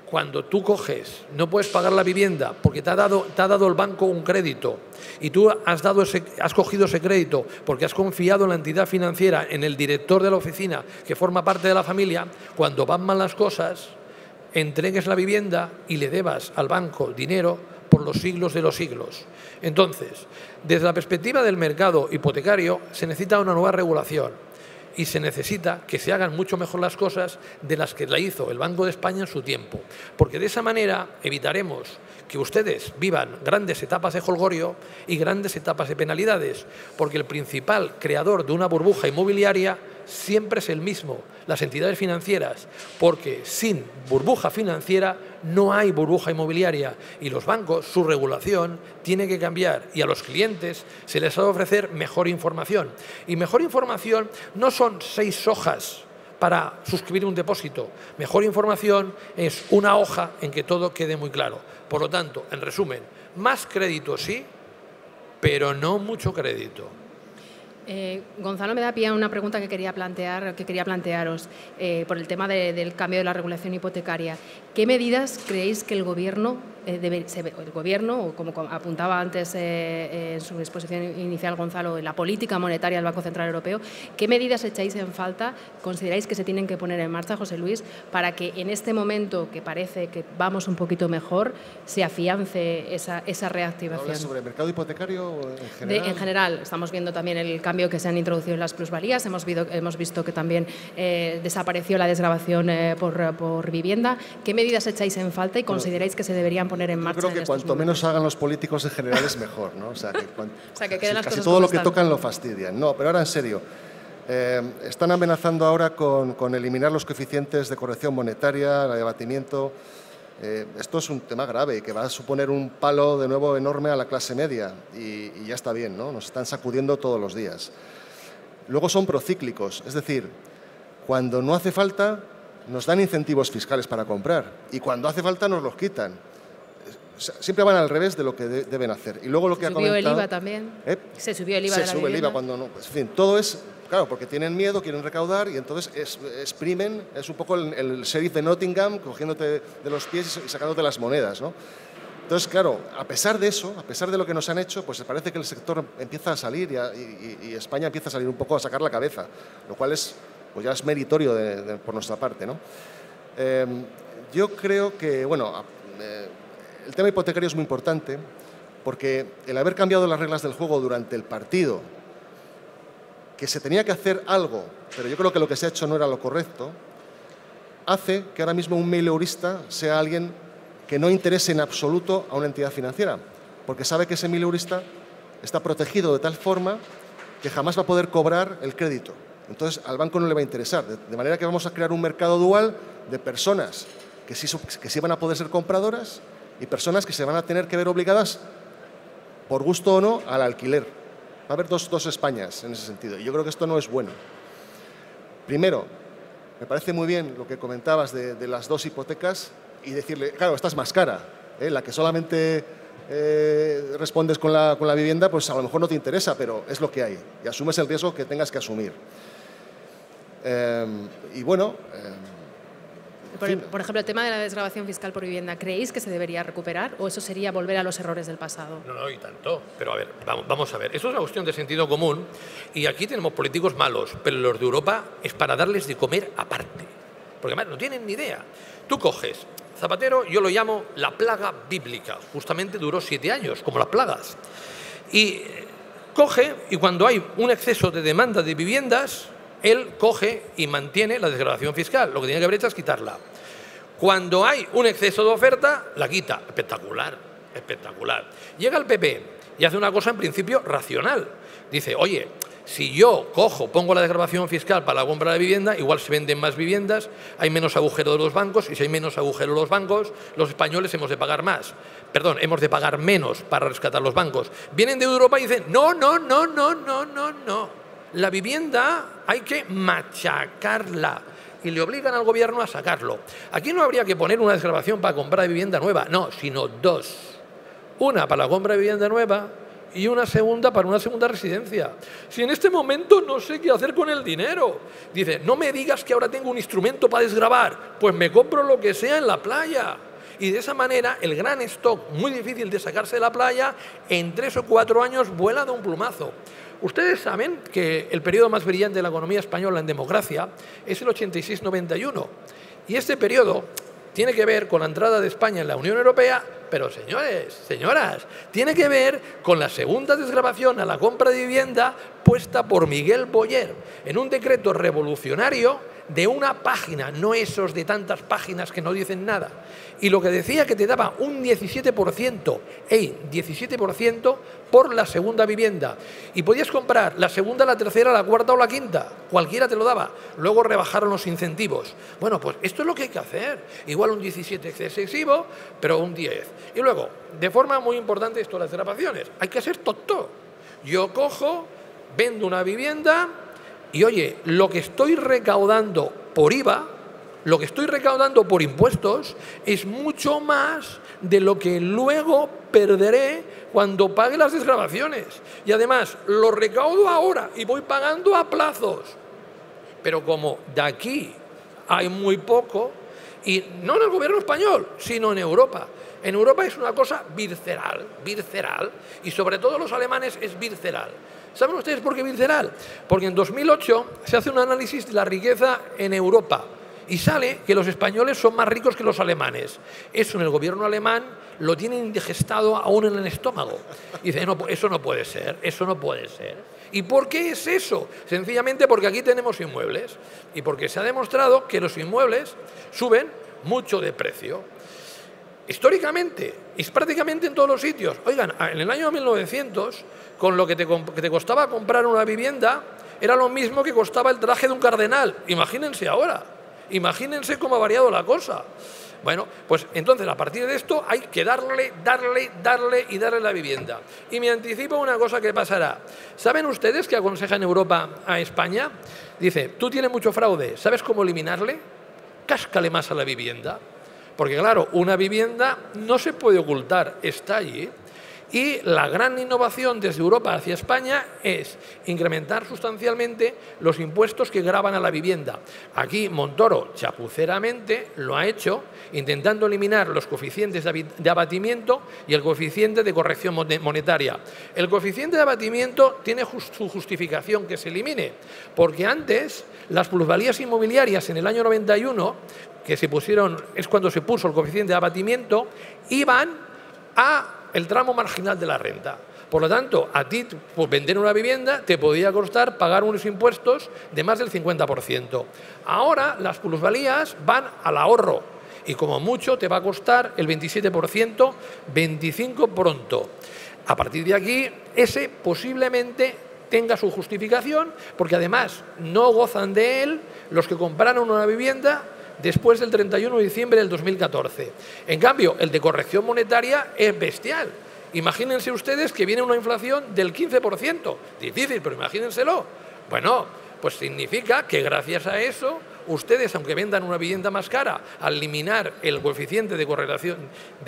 cuando tú coges, no puedes pagar la vivienda porque te ha dado el banco un crédito y tú has cogido ese crédito porque has confiado en la entidad financiera, en el director de la oficina que forma parte de la familia, cuando van mal las cosas, entregues la vivienda y le debas al banco dinero por los siglos de los siglos. Entonces, desde la perspectiva del mercado hipotecario, se necesita una nueva regulación y se necesita que se hagan mucho mejor las cosas de las que la hizo el Banco de España en su tiempo, porque de esa manera evitaremos que ustedes vivan grandes etapas de jolgorio y grandes etapas de penalidades, porque el principal creador de una burbuja inmobiliaria siempre es el mismo, las entidades financieras, porque sin burbuja financiera no hay burbuja inmobiliaria y los bancos, su regulación tiene que cambiar y a los clientes se les ha de ofrecer mejor información. Y mejor información no son 6 hojas para suscribir un depósito, mejor información es una hoja en que todo quede muy claro. Por lo tanto, en resumen, más crédito sí, pero no mucho crédito. Gonzalo me da pie a una pregunta que quería plantearos por el tema del cambio de la regulación hipotecaria. ¿Qué medidas creéis que el Gobierno, o como apuntaba antes en su exposición inicial Gonzalo, la política monetaria del Banco Central Europeo, qué medidas echáis en falta, consideráis que se tienen que poner en marcha, José Luis, para que en este momento que parece que vamos un poquito mejor, se afiance esa reactivación? ¿Hablas sobre el mercado hipotecario en general? En general, estamos viendo también el cambio que se han introducido en las plusvalías, hemos visto que también desapareció la desgravación por vivienda. ¿Qué medidas echáis en falta y consideráis que se deberían poner en marcha? Yo creo que cuanto menos hagan los políticos en general es mejor, ¿no? O sea, que queden las casi cosas todo como lo que están. tocan lo fastidian. No, pero ahora en serio, Están amenazando ahora con eliminar los coeficientes de corrección monetaria, el abatimiento. Esto es un tema grave y que va a suponer un palo de nuevo enorme a la clase media y ya está bien, ¿no? Nos están sacudiendo todos los días. Luego son procíclicos, es decir, cuando no hace falta nos dan incentivos fiscales para comprar y cuando hace falta nos los quitan. Siempre van al revés de lo que deben hacer. Y luego lo que ha comentado... ¿Se subió el IVA también? Se subió el IVA de la vivienda. Se sube el IVA cuando no... En fin, todo es... Claro, porque tienen miedo, quieren recaudar y entonces exprimen, es un poco el sheriff de Nottingham cogiéndote de los pies y sacándote las monedas, ¿no? Entonces, claro, a pesar de eso, a pesar de lo que nos han hecho, pues parece que el sector empieza a salir y España empieza a salir un poco a sacar la cabeza, lo cual es, pues ya es meritorio por nuestra parte, ¿no? Yo creo que, bueno, el tema hipotecario es muy importante porque el haber cambiado las reglas del juego durante el partido, que se tenía que hacer algo, pero yo creo que lo que se ha hecho no era lo correcto, hace que ahora mismo un mileurista sea alguien que no interese en absoluto a una entidad financiera, porque sabe que ese mileurista está protegido de tal forma que jamás va a poder cobrar el crédito. Entonces, al banco no le va a interesar. De manera que vamos a crear un mercado dual de personas que sí van a poder ser compradoras y personas que se van a tener que ver obligadas, por gusto o no, al alquiler. Va a haber dos Españas en ese sentido. Y yo creo que esto no es bueno. Primero, me parece muy bien lo que comentabas de las dos hipotecas y decirle, claro, esta es más cara. La que solamente respondes con la vivienda, pues a lo mejor no te interesa, pero es lo que hay. Y asumes el riesgo que tengas que asumir. Y bueno... Por ejemplo, el tema de la desgravación fiscal por vivienda, ¿creéis que se debería recuperar o eso sería volver a los errores del pasado? No, y tanto. Pero a ver, vamos a ver. Esto es una cuestión de sentido común y aquí tenemos políticos malos, pero los de Europa es para darles de comer aparte. Porque además no tienen ni idea. Tú coges, Zapatero, yo lo llamo la plaga bíblica. Justamente duró 7 años, como las plagas. Y coge, y cuando hay un exceso de demanda de viviendas, él coge y mantiene la desgravación fiscal. Lo que tiene que haber hecho es quitarla. Cuando hay un exceso de oferta, la quita. Espectacular, espectacular. Llega el PP y hace una cosa en principio racional. Dice, oye, si yo pongo la desgravación fiscal para la compra de vivienda, igual se venden más viviendas, hay menos agujero de los bancos, y si hay menos agujero de los bancos, los españoles hemos de pagar más. Perdón, hemos de pagar menos para rescatar los bancos. Vienen de Europa y dicen, no. La vivienda hay que machacarla y le obligan al gobierno a sacarlo. Aquí no habría que poner una desgravación para comprar vivienda nueva, no, sino 2. Una para la compra de vivienda nueva y una segunda para una segunda residencia. Si en este momento no sé qué hacer con el dinero. Dice, no me digas que ahora tengo un instrumento para desgravar, pues me compro lo que sea en la playa. Y de esa manera el gran stock, muy difícil de sacarse de la playa, en 3 o 4 años vuela de un plumazo. Ustedes saben que el periodo más brillante de la economía española en democracia es el 86-91. Y este periodo tiene que ver con la entrada de España en la Unión Europea, pero señores, señoras, tiene que ver con la segunda desgravación a la compra de vivienda puesta por Miguel Boyer en un decreto revolucionario de una página, no esos de tantas páginas que no dicen nada. Y lo que decía que te daba un 17%, 17% por la segunda vivienda. Y podías comprar la segunda, la tercera, la cuarta o la quinta. Cualquiera te lo daba. Luego rebajaron los incentivos. Bueno, pues esto es lo que hay que hacer. Igual un 17 es excesivo, pero un 10. Y luego, de forma muy importante esto de las desgravaciones. Hay que ser tonto. Yo cojo, vendo una vivienda y, oye, lo que estoy recaudando por IVA, lo que estoy recaudando por impuestos, es mucho más de lo que luego perderé cuando pague las desgravaciones. Y además, lo recaudo ahora y voy pagando a plazos. Pero como de aquí hay muy poco, y no en el gobierno español, sino en Europa. En Europa es una cosa visceral, y sobre todo los alemanes es visceral. ¿Saben ustedes por qué visceral? Porque en 2008 se hace un análisis de la riqueza en Europa y sale que los españoles son más ricos que los alemanes. Eso en el gobierno alemán lo tienen indigestado aún en el estómago. Y dice, no, eso no puede ser, eso no puede ser. ¿Y por qué es eso? Sencillamente porque aquí tenemos inmuebles y porque se ha demostrado que los inmuebles suben mucho de precio. Históricamente, es prácticamente en todos los sitios. Oigan, en el año 1900, con lo que te costaba comprar una vivienda, era lo mismo que costaba el traje de un cardenal. Imagínense ahora, imagínense cómo ha variado la cosa. Bueno, pues entonces a partir de esto hay que darle la vivienda. Y me anticipo una cosa que pasará. ¿Saben ustedes qué aconseja en Europa a España? Dice, tú tienes mucho fraude, ¿sabes cómo eliminarle? Cáscale más a la vivienda. Porque claro, una vivienda no se puede ocultar, está allí. Y la gran innovación desde Europa hacia España es incrementar sustancialmente los impuestos que gravan a la vivienda. Aquí Montoro, chapuceramente, lo ha hecho intentando eliminar los coeficientes de abatimiento y el coeficiente de corrección monetaria. El coeficiente de abatimiento tiene su justificación que se elimine, porque antes las plusvalías inmobiliarias en el año 91, que se pusieron, es cuando se puso el coeficiente de abatimiento, iban a el tramo marginal de la renta. Por lo tanto, a ti, por vender una vivienda, te podía costar pagar unos impuestos de más del 50%. Ahora, las plusvalías van al ahorro y como mucho te va a costar el 27%, 25% pronto. A partir de aquí, ese posiblemente tenga su justificación, porque además no gozan de él los que compraron una vivienda después del 31 de diciembre del 2014. En cambio, el de corrección monetaria es bestial. Imagínense ustedes que viene una inflación del 15%. Difícil, pero imagínenselo. Bueno, pues significa que gracias a eso, ustedes, aunque vendan una vivienda más cara, al eliminar el coeficiente de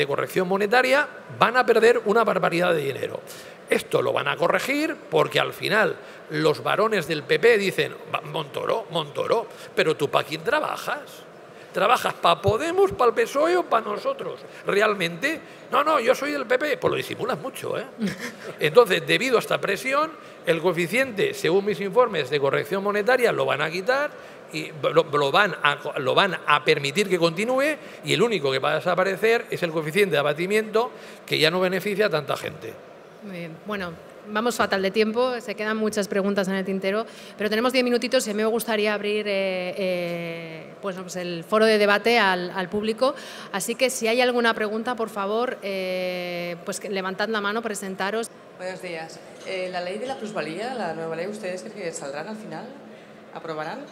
corrección monetaria, van a perder una barbaridad de dinero. Esto lo van a corregir porque al final los varones del PP dicen, Montoro, pero tú ¿para quién trabajas? ¿Trabajas para Podemos, para el PSOE o para nosotros? ¿Realmente? No, yo soy del PP. Pues lo disimulas mucho, ¿eh? Entonces, debido a esta presión, el coeficiente, según mis informes de corrección monetaria, lo van a quitar y lo van a permitir que continúe, y el único que va a desaparecer es el coeficiente de abatimiento, que ya no beneficia a tanta gente. Muy bien. Bueno, vamos fatal de tiempo, se quedan muchas preguntas en el tintero, pero tenemos 10 minutitos y a mí me gustaría abrir pues el foro de debate al público. Así que si hay alguna pregunta, por favor, pues levantad la mano, presentaros. Buenos días. ¿La ley de la plusvalía, la nueva ley, ustedes creen que saldrán al final? ¿Aprobarán?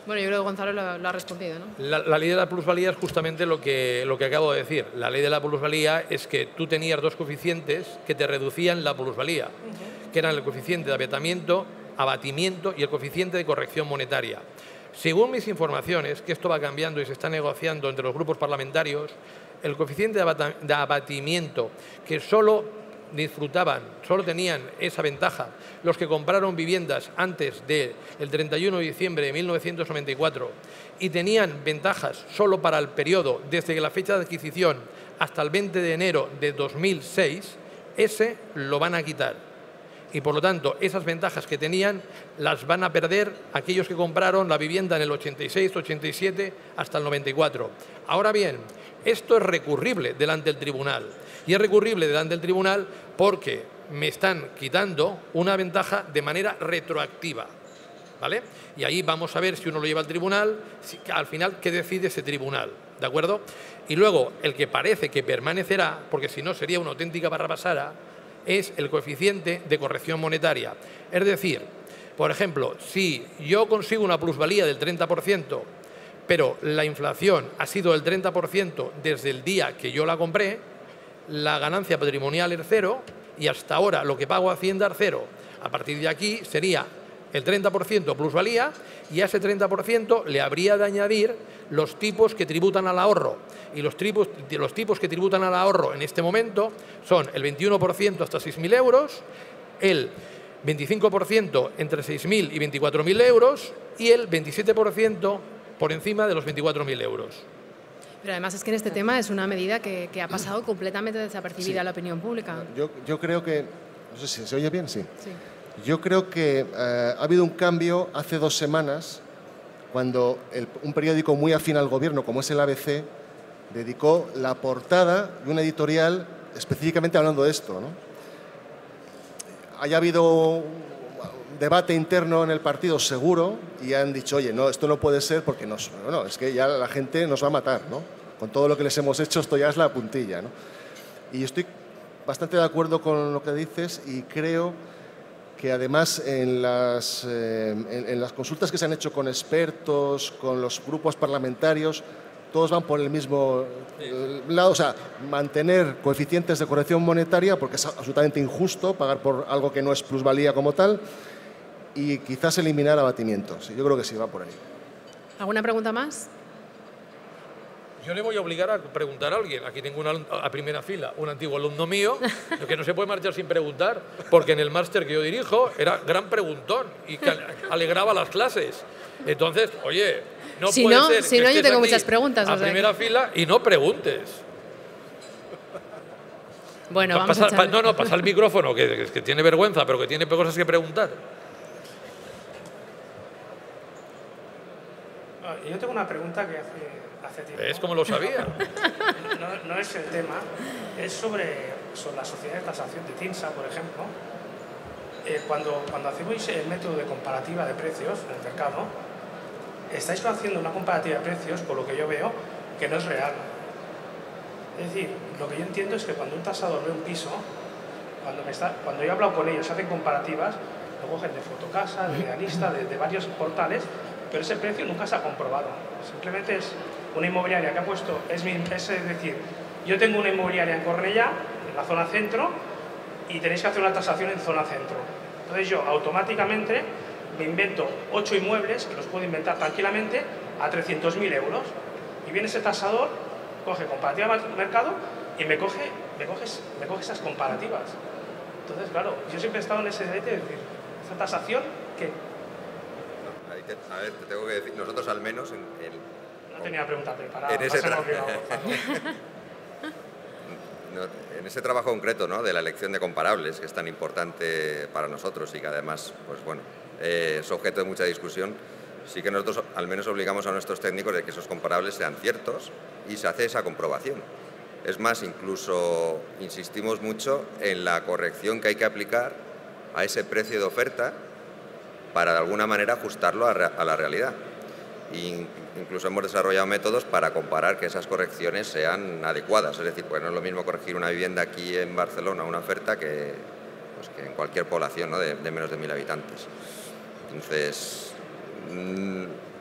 Bueno, yo creo que Gonzalo lo ha respondido, ¿no? La ley de la plusvalía es justamente lo que acabo de decir. La ley de la plusvalía es que tú tenías dos coeficientes que te reducían la plusvalía, que eran el coeficiente de abatimiento y el coeficiente de corrección monetaria. Según mis informaciones, que esto va cambiando y se está negociando entre los grupos parlamentarios, el coeficiente de abatimiento que solo tenían esa ventaja los que compraron viviendas antes del 31 de diciembre de 1994 y tenían ventajas solo para el periodo desde la fecha de adquisición hasta el 20 de enero de 2006, ese lo van a quitar. Y por lo tanto, esas ventajas que tenían las van a perder aquellos que compraron la vivienda en el 86, 87 hasta el 94. Ahora bien, esto es recurrible delante del tribunal. Y es recurrible delante del tribunal porque me están quitando una ventaja de manera retroactiva, ¿vale? Y ahí vamos a ver si uno lo lleva al tribunal, al final qué decide ese tribunal, ¿de acuerdo? Y luego, el que parece que permanecerá, porque si no sería una auténtica barrabasada, es el coeficiente de corrección monetaria. Es decir, por ejemplo, si yo consigo una plusvalía del 30%, pero la inflación ha sido del 30% desde el día que yo la compré, la ganancia patrimonial es cero y hasta ahora lo que pago a Hacienda es cero. A partir de aquí sería el 30% plusvalía y a ese 30% le habría de añadir los tipos que tributan al ahorro. Y los tipos que tributan al ahorro en este momento son el 21% hasta 6.000 euros, el 25% entre 6.000 y 24.000 euros y el 27% por encima de los 24.000 euros. Pero además es que en este tema es una medida que ha pasado completamente desapercibida a la opinión pública. Yo creo que... No sé si se oye bien, sí. Sí. Yo creo que ha habido un cambio hace 2 semanas cuando un periódico muy afín al gobierno, como es el ABC, dedicó la portada de una editorial específicamente hablando de esto, ¿no? Haya habido un debate interno en el partido seguro y han dicho, oye, no, esto no puede ser porque es que ya la gente nos va a matar, ¿no? Con todo lo que les hemos hecho, esto ya es la puntilla, ¿no? Y estoy bastante de acuerdo con lo que dices y creo que además en las consultas que se han hecho con expertos, con los grupos parlamentarios, todos van por el mismo lado, o sea, mantener coeficientes de corrección monetaria, porque es absolutamente injusto pagar por algo que no es plusvalía como tal, y quizás eliminar abatimientos. Yo creo que sí, va por ahí. ¿Alguna pregunta más? Yo le voy a obligar a preguntar a alguien. Aquí tengo a primera fila un antiguo alumno mío que no se puede marchar sin preguntar, porque en el máster que yo dirijo era gran preguntón y que alegraba las clases. Entonces, oye, no puede ser si no, yo tengo muchas preguntas. A primera fila y no preguntes. Bueno, vamos a echar... No, pasa el micrófono, que tiene vergüenza, pero que tiene cosas que preguntar. Yo tengo una pregunta que hace tiempo. Es como lo sabía. No es el tema, es sobre la sociedad de tasación de TINSA, por ejemplo. Cuando hacemos el método de comparativa de precios en el mercado, estáis haciendo una comparativa de precios, por lo que yo veo, que no es real. Es decir, lo que yo entiendo es que cuando un tasador ve un piso, cuando yo he hablado con ellos, hacen comparativas, lo cogen de Fotocasa, de Idealista, de varios portales, pero ese precio nunca se ha comprobado. Simplemente es una inmobiliaria que ha puesto, es decir, yo tengo una inmobiliaria en Cornellá, en la zona centro, y tenéis que hacer una tasación en zona centro. Entonces yo automáticamente me invento 8 inmuebles, que los puedo inventar tranquilamente, a 300.000 euros. Y viene ese tasador, coge comparativa de mercado y me coge esas comparativas. Entonces, claro, yo siempre he estado en ese debate de decir, esa tasación, ¿qué? A ver, te tengo que decir, nosotros al menos No tenía pregunta preparada. En ese trabajo concreto, ¿no?, de la elección de comparables, que es tan importante para nosotros y que además, pues bueno, es objeto de mucha discusión, sí que nosotros al menos obligamos a nuestros técnicos de que esos comparables sean ciertos y se hace esa comprobación. Es más, incluso insistimos mucho en la corrección que hay que aplicar a ese precio de oferta para de alguna manera ajustarlo a la realidad. Incluso hemos desarrollado métodos para comparar que esas correcciones sean adecuadas. Es decir, pues no es lo mismo corregir una vivienda aquí en Barcelona, una oferta, que en cualquier población, ¿no?, de menos de 1000 habitantes. Entonces,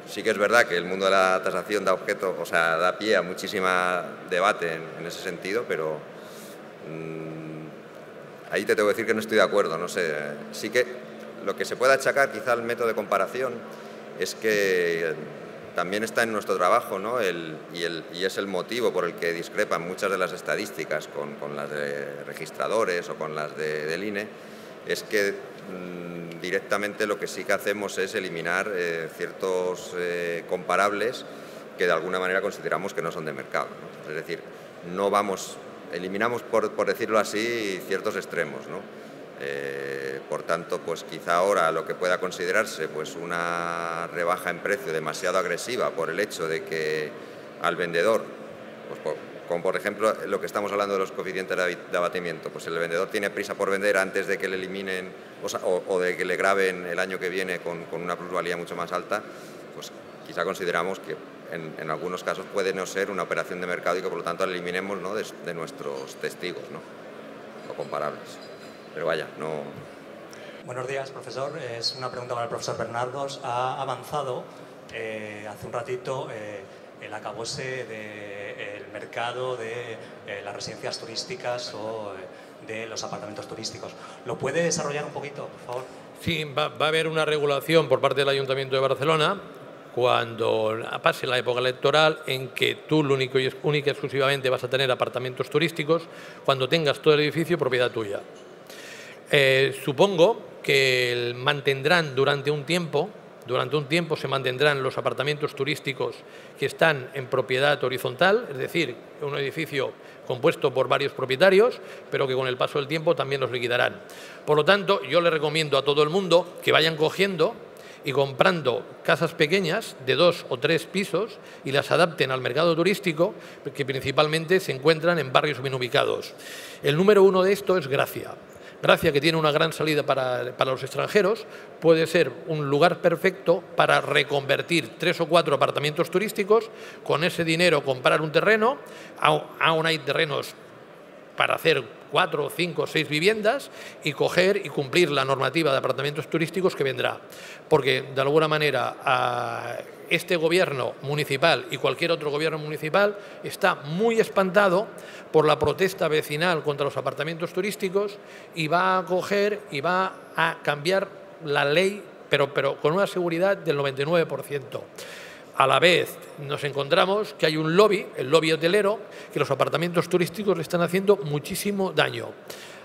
sí que es verdad que el mundo de la tasación da pie a muchísimo debate en ese sentido, pero ahí te tengo que decir que no estoy de acuerdo. No sé, sí que lo que se puede achacar quizá al método de comparación es que también está en nuestro trabajo, ¿no?, y es el motivo por el que discrepan muchas de las estadísticas con las de registradores o con las del INE, es que directamente lo que sí que hacemos es eliminar ciertos comparables que de alguna manera consideramos que no son de mercado, ¿no? Es decir, eliminamos, por decirlo así, ciertos extremos, ¿no? Por tanto, pues quizá ahora lo que pueda considerarse pues una rebaja en precio demasiado agresiva por el hecho de que al vendedor, pues como por ejemplo lo que estamos hablando de los coeficientes de abatimiento, pues el vendedor tiene prisa por vender antes de que le eliminen o de que le graben el año que viene con una plusvalía mucho más alta, pues quizá consideramos que en algunos casos puede no ser una operación de mercado y que por lo tanto la eliminemos, ¿no?, de nuestros testigos, ¿no?, o comparables. Pero vaya, no... Buenos días, profesor. Es una pregunta para el profesor Bernardos. Ha avanzado hace un ratito el acabose del mercado de las residencias turísticas o de los apartamentos turísticos. ¿Lo puede desarrollar un poquito, por favor? Sí, va a haber una regulación por parte del Ayuntamiento de Barcelona cuando pase la época electoral en que tú única y exclusivamente vas a tener apartamentos turísticos cuando tengas todo el edificio propiedad tuya. Supongo que mantendrán durante un tiempo se mantendrán los apartamentos turísticos que están en propiedad horizontal, es decir, un edificio compuesto por varios propietarios, pero que con el paso del tiempo también los liquidarán. Por lo tanto, yo le recomiendo a todo el mundo que vayan cogiendo y comprando casas pequeñas de 2 o 3 pisos y las adapten al mercado turístico, que principalmente se encuentran en barrios bien ubicados. El número 1 de esto es Gracia. Gracia, que tiene una gran salida para los extranjeros, puede ser un lugar perfecto para reconvertir 3 o 4 apartamentos turísticos, con ese dinero comprar un terreno, aún hay terrenos para hacer 4, 5, 6 viviendas y coger y cumplir la normativa de apartamentos turísticos que vendrá. Porque, de alguna manera, este gobierno municipal y cualquier otro gobierno municipal está muy espantado por la protesta vecinal contra los apartamentos turísticos y va a coger y va a cambiar la ley, pero con una seguridad del 99%. A la vez nos encontramos que hay un lobby, el lobby hotelero, que los apartamentos turísticos le están haciendo muchísimo daño.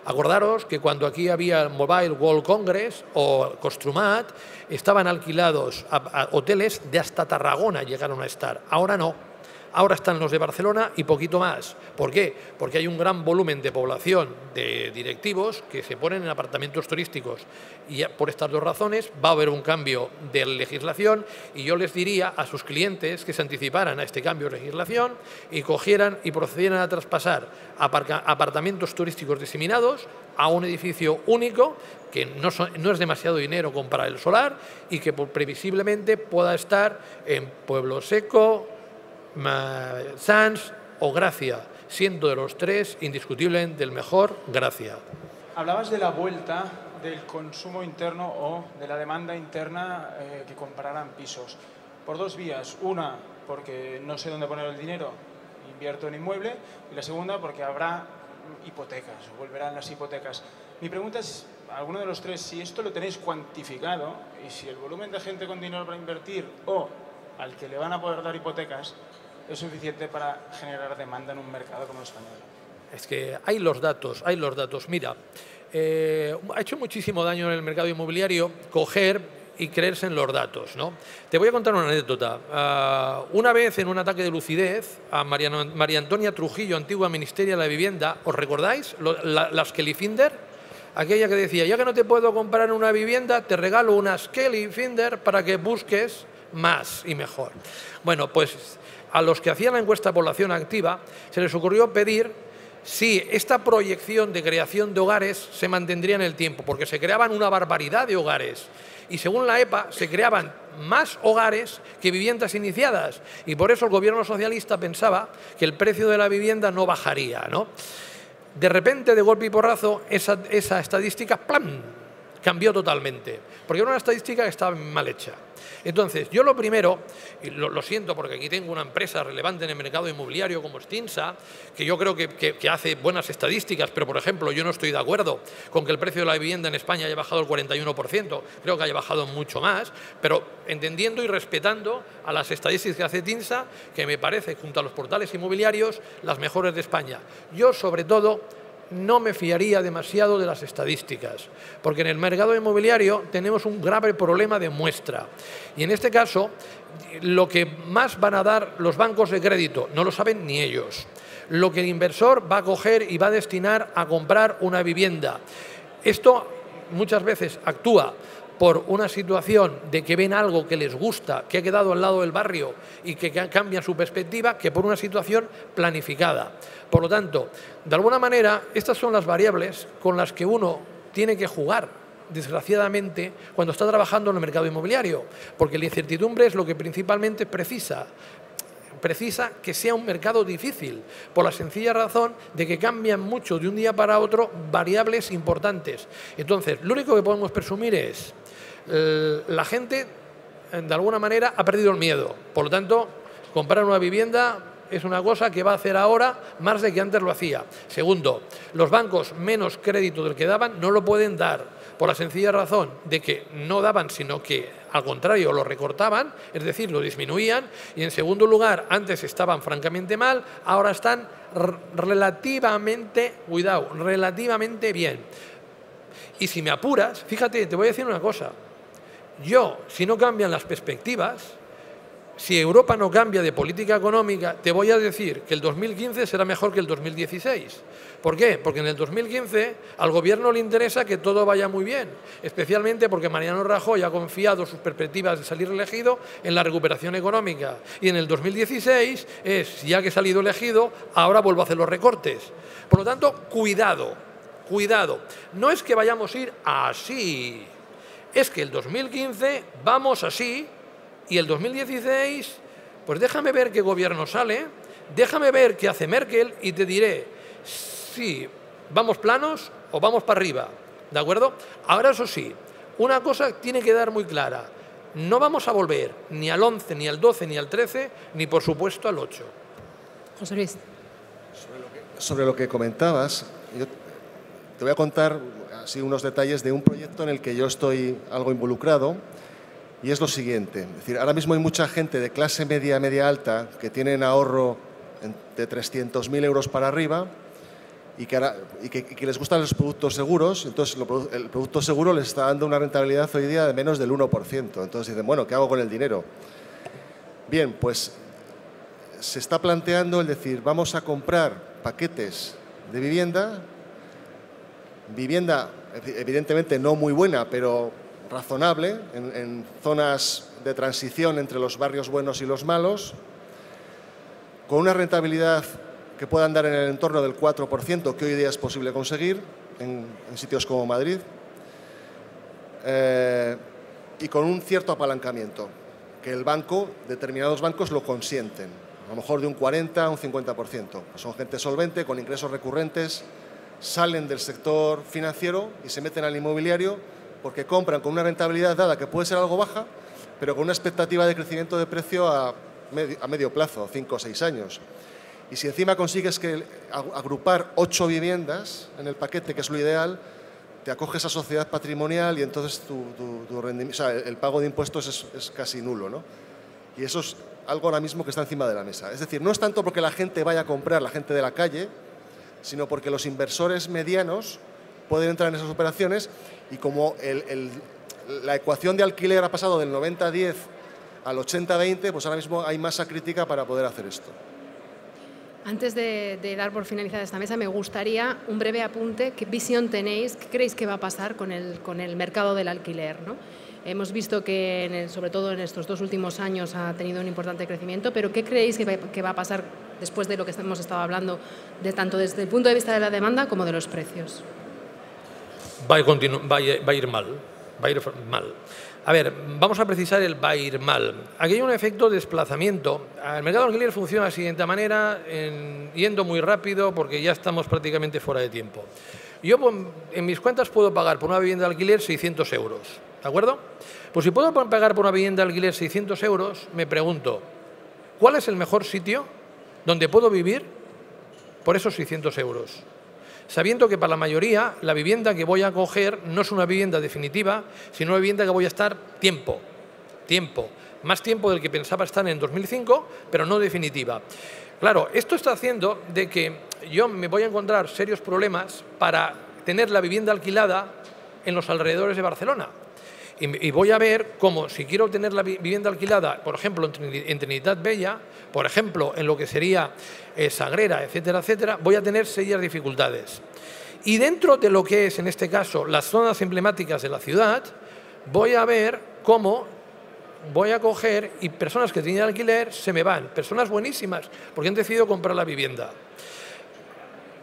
Acordaros que cuando aquí había el Mobile World Congress o Construmat, estaban alquilados a hoteles de hasta Tarragona, llegaron a estar. Ahora no. Ahora están los de Barcelona y poquito más. ¿Por qué? Porque hay un gran volumen de población de directivos que se ponen en apartamentos turísticos. Y por estas dos razones va a haber un cambio de legislación y yo les diría a sus clientes que se anticiparan a este cambio de legislación y cogieran y procedieran a traspasar apartamentos turísticos diseminados a un edificio único que no es demasiado dinero comprar el solar y que previsiblemente pueda estar en Pueblo Seco, Sants o Gracia, siendo de los tres indiscutiblemente el mejor Gracia. Hablabas de la vuelta del consumo interno o de la demanda interna que compraran pisos. Por dos vías. Una, porque no sé dónde poner el dinero, invierto en inmueble. Y la segunda, porque habrá hipotecas, o volverán las hipotecas. Mi pregunta es, alguno de los tres, si esto lo tenéis cuantificado y si el volumen de gente con dinero para invertir o al que le van a poder dar hipotecas es suficiente para generar demanda en un mercado como el español. Es que hay los datos. Mira, ha hecho muchísimo daño en el mercado inmobiliario coger y creerse en los datos, ¿no? Te voy a contar una anécdota. Una vez en un ataque de lucidez a María Antonia Trujillo, antigua ministeria de la Vivienda, ¿os recordáis? La Skelly Finder, aquella que decía, ya que no te puedo comprar una vivienda, te regalo una Skelly Finder para que busques más y mejor. Bueno, pues a los que hacían la encuesta de población activa se les ocurrió pedir si esta proyección de creación de hogares se mantendría en el tiempo, porque se creaban una barbaridad de hogares y según la EPA se creaban más hogares que viviendas iniciadas y por eso el gobierno socialista pensaba que el precio de la vivienda no bajaría, ¿no? De repente, de golpe y porrazo, esa estadística ¡plam!, cambió totalmente, porque era una estadística que estaba mal hecha. Entonces, yo lo primero, y lo siento porque aquí tengo una empresa relevante en el mercado inmobiliario como es TINSA, que yo creo que hace buenas estadísticas, pero por ejemplo yo no estoy de acuerdo con que el precio de la vivienda en España haya bajado el 41%, creo que haya bajado mucho más, pero entendiendo y respetando a las estadísticas que hace TINSA, que me parece, junto a los portales inmobiliarios, las mejores de España. Yo, sobre todo, no me fiaría demasiado de las estadísticas, porque en el mercado inmobiliario tenemos un grave problema de muestra. Y en este caso, lo que más van a dar los bancos de crédito, no lo saben ni ellos. Lo que el inversor va a coger y va a destinar a comprar una vivienda. Esto muchas veces actúa por una situación de que ven algo que les gusta, que ha quedado al lado del barrio y que cambian su perspectiva, que por una situación planificada. Por lo tanto, de alguna manera, estas son las variables con las que uno tiene que jugar, desgraciadamente, cuando está trabajando en el mercado inmobiliario, porque la incertidumbre es lo que principalmente precisa que sea un mercado difícil, por la sencilla razón de que cambian mucho de un día para otro variables importantes. Entonces, lo único que podemos presumir es la gente, de alguna manera, ha perdido el miedo. Por lo tanto, comprar una vivienda es una cosa que va a hacer ahora más de que antes lo hacía. Segundo, los bancos menos crédito del que daban no lo pueden dar, por la sencilla razón de que no daban, sino que al contrario lo recortaban, es decir, lo disminuían. Y en segundo lugar, antes estaban francamente mal, ahora están relativamente, cuidado, relativamente bien. Y si me apuras, fíjate, te voy a decir una cosa. Yo, si no cambian las perspectivas, si Europa no cambia de política económica, te voy a decir que el 2015 será mejor que el 2016. ¿Por qué? Porque en el 2015 al gobierno le interesa que todo vaya muy bien, especialmente porque Mariano Rajoy ha confiado sus perspectivas de salir elegido en la recuperación económica. Y en el 2016 es, ya que he salido elegido, ahora vuelvo a hacer los recortes. Por lo tanto, cuidado, cuidado. No es que vayamos a ir así, es que el 2015 vamos así. Y el 2016, pues déjame ver qué gobierno sale, déjame ver qué hace Merkel y te diré si vamos planos o vamos para arriba, ¿de acuerdo? Ahora, eso sí, una cosa tiene que quedar muy clara. No vamos a volver ni al 11, ni al 12, ni al 13, ni por supuesto al 8. José Luis. Sobre lo que comentabas, yo te voy a contar así unos detalles de un proyecto en el que yo estoy algo involucrado, y es lo siguiente. Es decir, ahora mismo hay mucha gente de clase media, media alta, que tienen ahorro de 300.000 euros para arriba y que les gustan los productos seguros. Entonces, el producto seguro les está dando una rentabilidad hoy día de menos del 1%. Entonces dicen, bueno, ¿qué hago con el dinero? Bien, pues se está planteando el decir, vamos a comprar paquetes de vivienda evidentemente no muy buena, pero razonable, en zonas de transición entre los barrios buenos y los malos, con una rentabilidad que pueda andar en el entorno del 4%, que hoy día es posible conseguir en sitios como Madrid, y con un cierto apalancamiento, que el banco, determinados bancos lo consienten, a lo mejor de un 40 a un 50%. Son gente solvente, con ingresos recurrentes, salen del sector financiero y se meten al inmobiliario porque compran con una rentabilidad dada que puede ser algo baja, pero con una expectativa de crecimiento de precio a medio plazo, 5 o 6 años. Y si encima consigues agrupar 8 viviendas en el paquete, que es lo ideal, te acoges a sociedad patrimonial y entonces tu rendimiento, o sea, el pago de impuestos es casi nulo, ¿no? Y eso es algo ahora mismo que está encima de la mesa. Es decir, no es tanto porque la gente vaya a comprar, la gente de la calle, sino porque los inversores medianos pueden entrar en esas operaciones, y como la ecuación de alquiler ha pasado del 90-10 al 80-20, pues ahora mismo hay masa crítica para poder hacer esto. Antes de dar por finalizada esta mesa, me gustaría un breve apunte. ¿Qué visión tenéis? ¿Qué creéis que va a pasar con el mercado del alquiler, ¿no? Hemos visto que, sobre todo en estos 2 últimos años, ha tenido un importante crecimiento, pero ¿qué creéis que va a pasar después de lo que hemos estado hablando, tanto desde el punto de vista de la demanda como de los precios? Va a ir mal. A ver, vamos a precisar el va a ir mal. Aquí hay un efecto de desplazamiento. El mercado de alquiler funciona de la siguiente manera, yendo muy rápido porque ya estamos prácticamente fuera de tiempo. Yo en mis cuentas puedo pagar por una vivienda de alquiler 600 euros, ¿de acuerdo? Pues si puedo pagar por una vivienda de alquiler 600 euros, me pregunto, ¿cuál es el mejor sitio donde puedo vivir por esos 600 euros? Sabiendo que para la mayoría la vivienda que voy a coger no es una vivienda definitiva, sino una vivienda que voy a estar tiempo, más tiempo del que pensaba estar en 2005, pero no definitiva. Claro, esto está haciendo de que yo me voy a encontrar serios problemas para tener la vivienda alquilada en los alrededores de Barcelona. Y voy a ver cómo, si quiero tener la vivienda alquilada, por ejemplo, en Trinitat Vella, por ejemplo, en lo que sería Sagrera, etcétera, etcétera, voy a tener serias dificultades. Y dentro de lo que es, en este caso, las zonas emblemáticas de la ciudad, voy a ver cómo voy a coger y personas que tienen alquiler se me van, personas buenísimas, porque han decidido comprar la vivienda.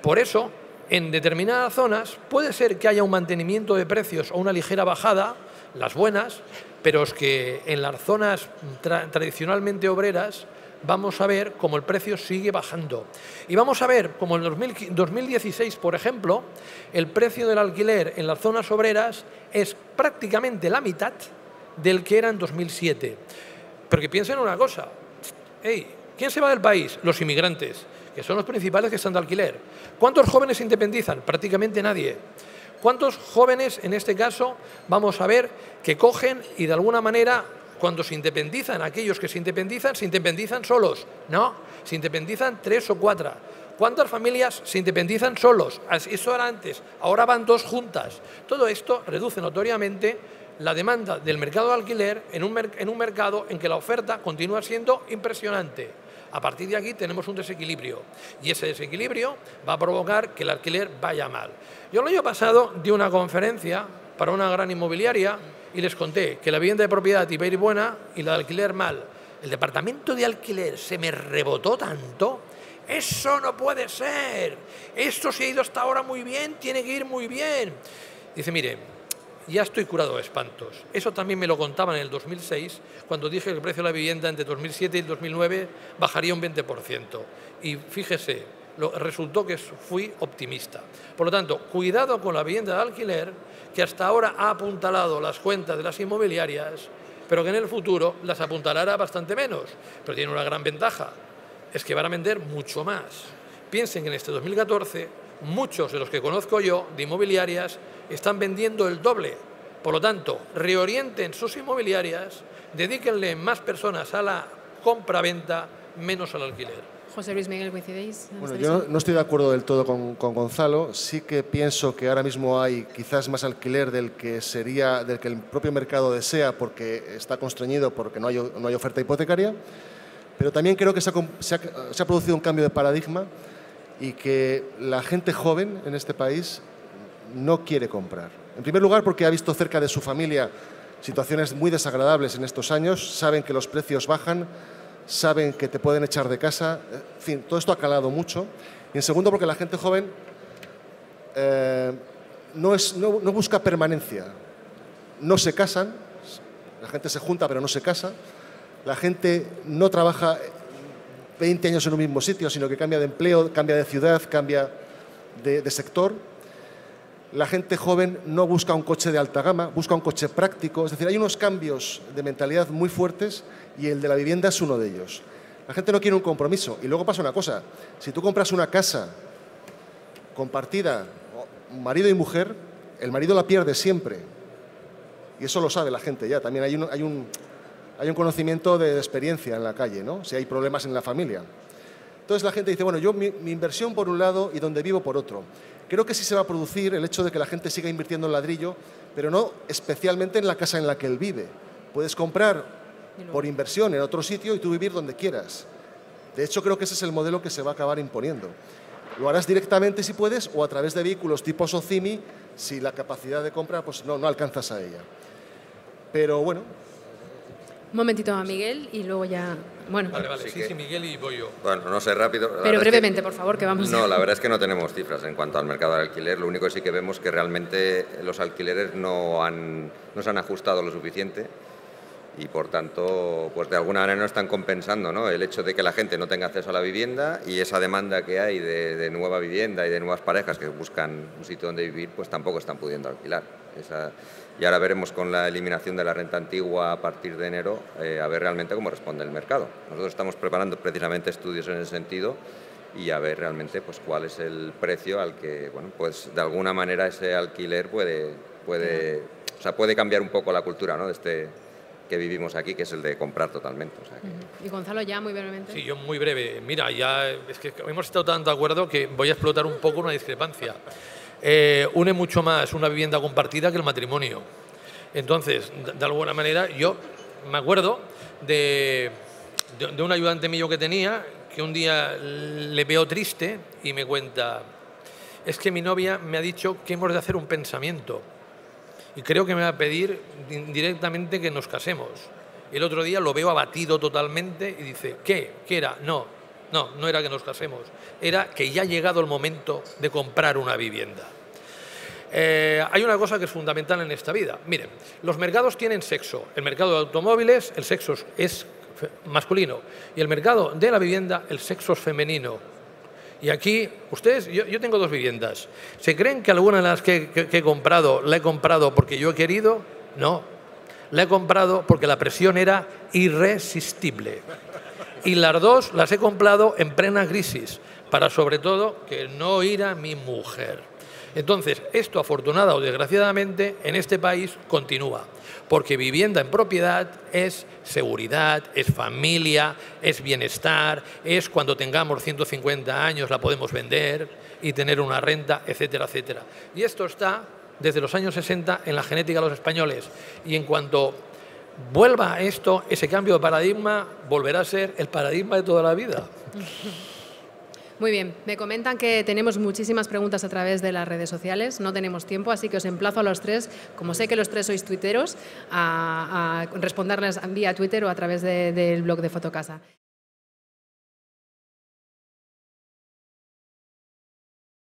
Por eso, en determinadas zonas puede ser que haya un mantenimiento de precios o una ligera bajada, las buenas, pero es que en las zonas tradicionalmente obreras vamos a ver cómo el precio sigue bajando. Y vamos a ver cómo en 2016, por ejemplo, el precio del alquiler en las zonas obreras es prácticamente la mitad del que era en 2007. Pero que piensen una cosa, ¿quién se va del país? Los inmigrantes, que son los principales que están de alquiler. ¿Cuántos jóvenes se independizan? Prácticamente nadie. ¿Cuántos jóvenes, en este caso, vamos a ver que cogen y de alguna manera, cuando se independizan, aquellos que se independizan solos? No, se independizan 3 o 4. ¿Cuántas familias se independizan solos? Eso era antes, ahora van 2 juntas. Todo esto reduce notoriamente la demanda del mercado de alquiler en un mercado en que la oferta continúa siendo impresionante. A partir de aquí tenemos un desequilibrio y ese desequilibrio va a provocar que el alquiler vaya mal. Yo el año pasado di una conferencia para una gran inmobiliaria y les conté que la vivienda de propiedad iba a ir buena y la de alquiler mal. El departamento de alquiler se me rebotó tanto. ¡Eso no puede ser! Esto se ha ido hasta ahora muy bien, tiene que ir muy bien. Dice, mire, ya estoy curado de espantos. Eso también me lo contaban en el 2006, cuando dije que el precio de la vivienda entre 2007 y 2009 bajaría un 20%. Y fíjese, resultó que fui optimista. Por lo tanto, cuidado con la vivienda de alquiler, que hasta ahora ha apuntalado las cuentas de las inmobiliarias, pero que en el futuro las apuntalará bastante menos. Pero tiene una gran ventaja, es que van a vender mucho más. Piensen que en este 2014, muchos de los que conozco yo de inmobiliarias están vendiendo el doble. Por lo tanto, reorienten sus inmobiliarias, dedíquenle más personas a la compra-venta, menos al alquiler. José Luis Miguel, ¿coincidéis? Bueno, yo no estoy de acuerdo del todo con Gonzalo. Sí que pienso que ahora mismo hay quizás más alquiler del que el propio mercado desea, porque está constreñido, porque no hay oferta hipotecaria. Pero también creo que se ha producido un cambio de paradigma y que la gente joven en este país no quiere comprar. En primer lugar, porque ha visto cerca de su familia situaciones muy desagradables en estos años, saben que los precios bajan, saben que te pueden echar de casa, en fin, todo esto ha calado mucho. Y en segundo, porque la gente joven no busca permanencia, no se casan, la gente se junta pero no se casa, la gente no trabaja 20 años en un mismo sitio, sino que cambia de empleo, cambia de ciudad, cambia de sector. La gente joven no busca un coche de alta gama, busca un coche práctico. Es decir, hay unos cambios de mentalidad muy fuertes y el de la vivienda es uno de ellos. La gente no quiere un compromiso. Y luego pasa una cosa, si tú compras una casa compartida, marido y mujer, el marido la pierde siempre. Y eso lo sabe la gente ya. También hay un conocimiento de experiencia en la calle, ¿no? Si hay problemas en la familia. Entonces la gente dice, bueno, yo mi inversión por un lado y donde vivo por otro. Creo que sí se va a producir el hecho de que la gente siga invirtiendo en ladrillo, pero no especialmente en la casa en la que él vive. Puedes comprar por inversión en otro sitio y tú vivir donde quieras. De hecho, creo que ese es el modelo que se va a acabar imponiendo. Lo harás directamente si puedes o a través de vehículos tipo Socimi si la capacidad de compra pues no alcanzas a ella. Pero bueno. Un momentito a Miguel y luego ya... Bueno. Vale, sí, Miguel y voy yo. Bueno, no sé, rápido. Pero brevemente, por favor, que vamos. No, la verdad es que no tenemos cifras en cuanto al mercado del alquiler. Lo único que sí que vemos es que realmente los alquileres no se han ajustado lo suficiente y, por tanto, pues de alguna manera no están compensando, ¿no? El hecho de que la gente no tenga acceso a la vivienda y esa demanda que hay de nueva vivienda y de nuevas parejas que buscan un sitio donde vivir, pues tampoco están pudiendo alquilar. Y ahora veremos con la eliminación de la renta antigua a partir de enero, a ver realmente cómo responde el mercado. Nosotros estamos preparando precisamente estudios en ese sentido y a ver realmente pues cuál es el precio al que, bueno, pues de alguna manera ese alquiler puede cambiar un poco la cultura, ¿no? De este que vivimos aquí, que es el de comprar totalmente. O sea que... Y Gonzalo, ya muy brevemente. Sí, yo muy breve. Mira, ya es que hemos estado tan de acuerdo que voy a explotar un poco una discrepancia. Une mucho más una vivienda compartida que el matrimonio. Entonces, de alguna manera, yo me acuerdo de un ayudante mío que tenía, que un día le veo triste y me cuenta, es que mi novia me ha dicho que hemos de hacer un pensamiento y creo que me va a pedir directamente que nos casemos. El otro día lo veo abatido totalmente y dice, ¿qué? ¿Qué era? No era que nos casemos, era que ya ha llegado el momento de comprar una vivienda. Hay una cosa que es fundamental en esta vida. Miren, los mercados tienen sexo. El mercado de automóviles, el sexo es masculino. Y el mercado de la vivienda, el sexo es femenino. Y aquí, ustedes, yo tengo 2 viviendas. ¿Se creen que alguna de las que he comprado, la he comprado porque yo he querido? No. La he comprado porque la presión era irresistible. Y las 2 las he comprado en plena crisis, para sobre todo que no ir a mi mujer. Entonces, esto afortunada o desgraciadamente en este país continúa, porque vivienda en propiedad es seguridad, es familia, es bienestar, es cuando tengamos 150 años la podemos vender y tener una renta, etcétera, etcétera. Y esto está desde los años 60 en la genética de los españoles. Y en cuanto vuelva a esto, ese cambio de paradigma volverá a ser el paradigma de toda la vida. Muy bien, me comentan que tenemos muchísimas preguntas a través de las redes sociales, no tenemos tiempo, así que os emplazo a los 3, como sé que los 3 sois tuiteros, a responderles vía Twitter o a través del blog de Fotocasa.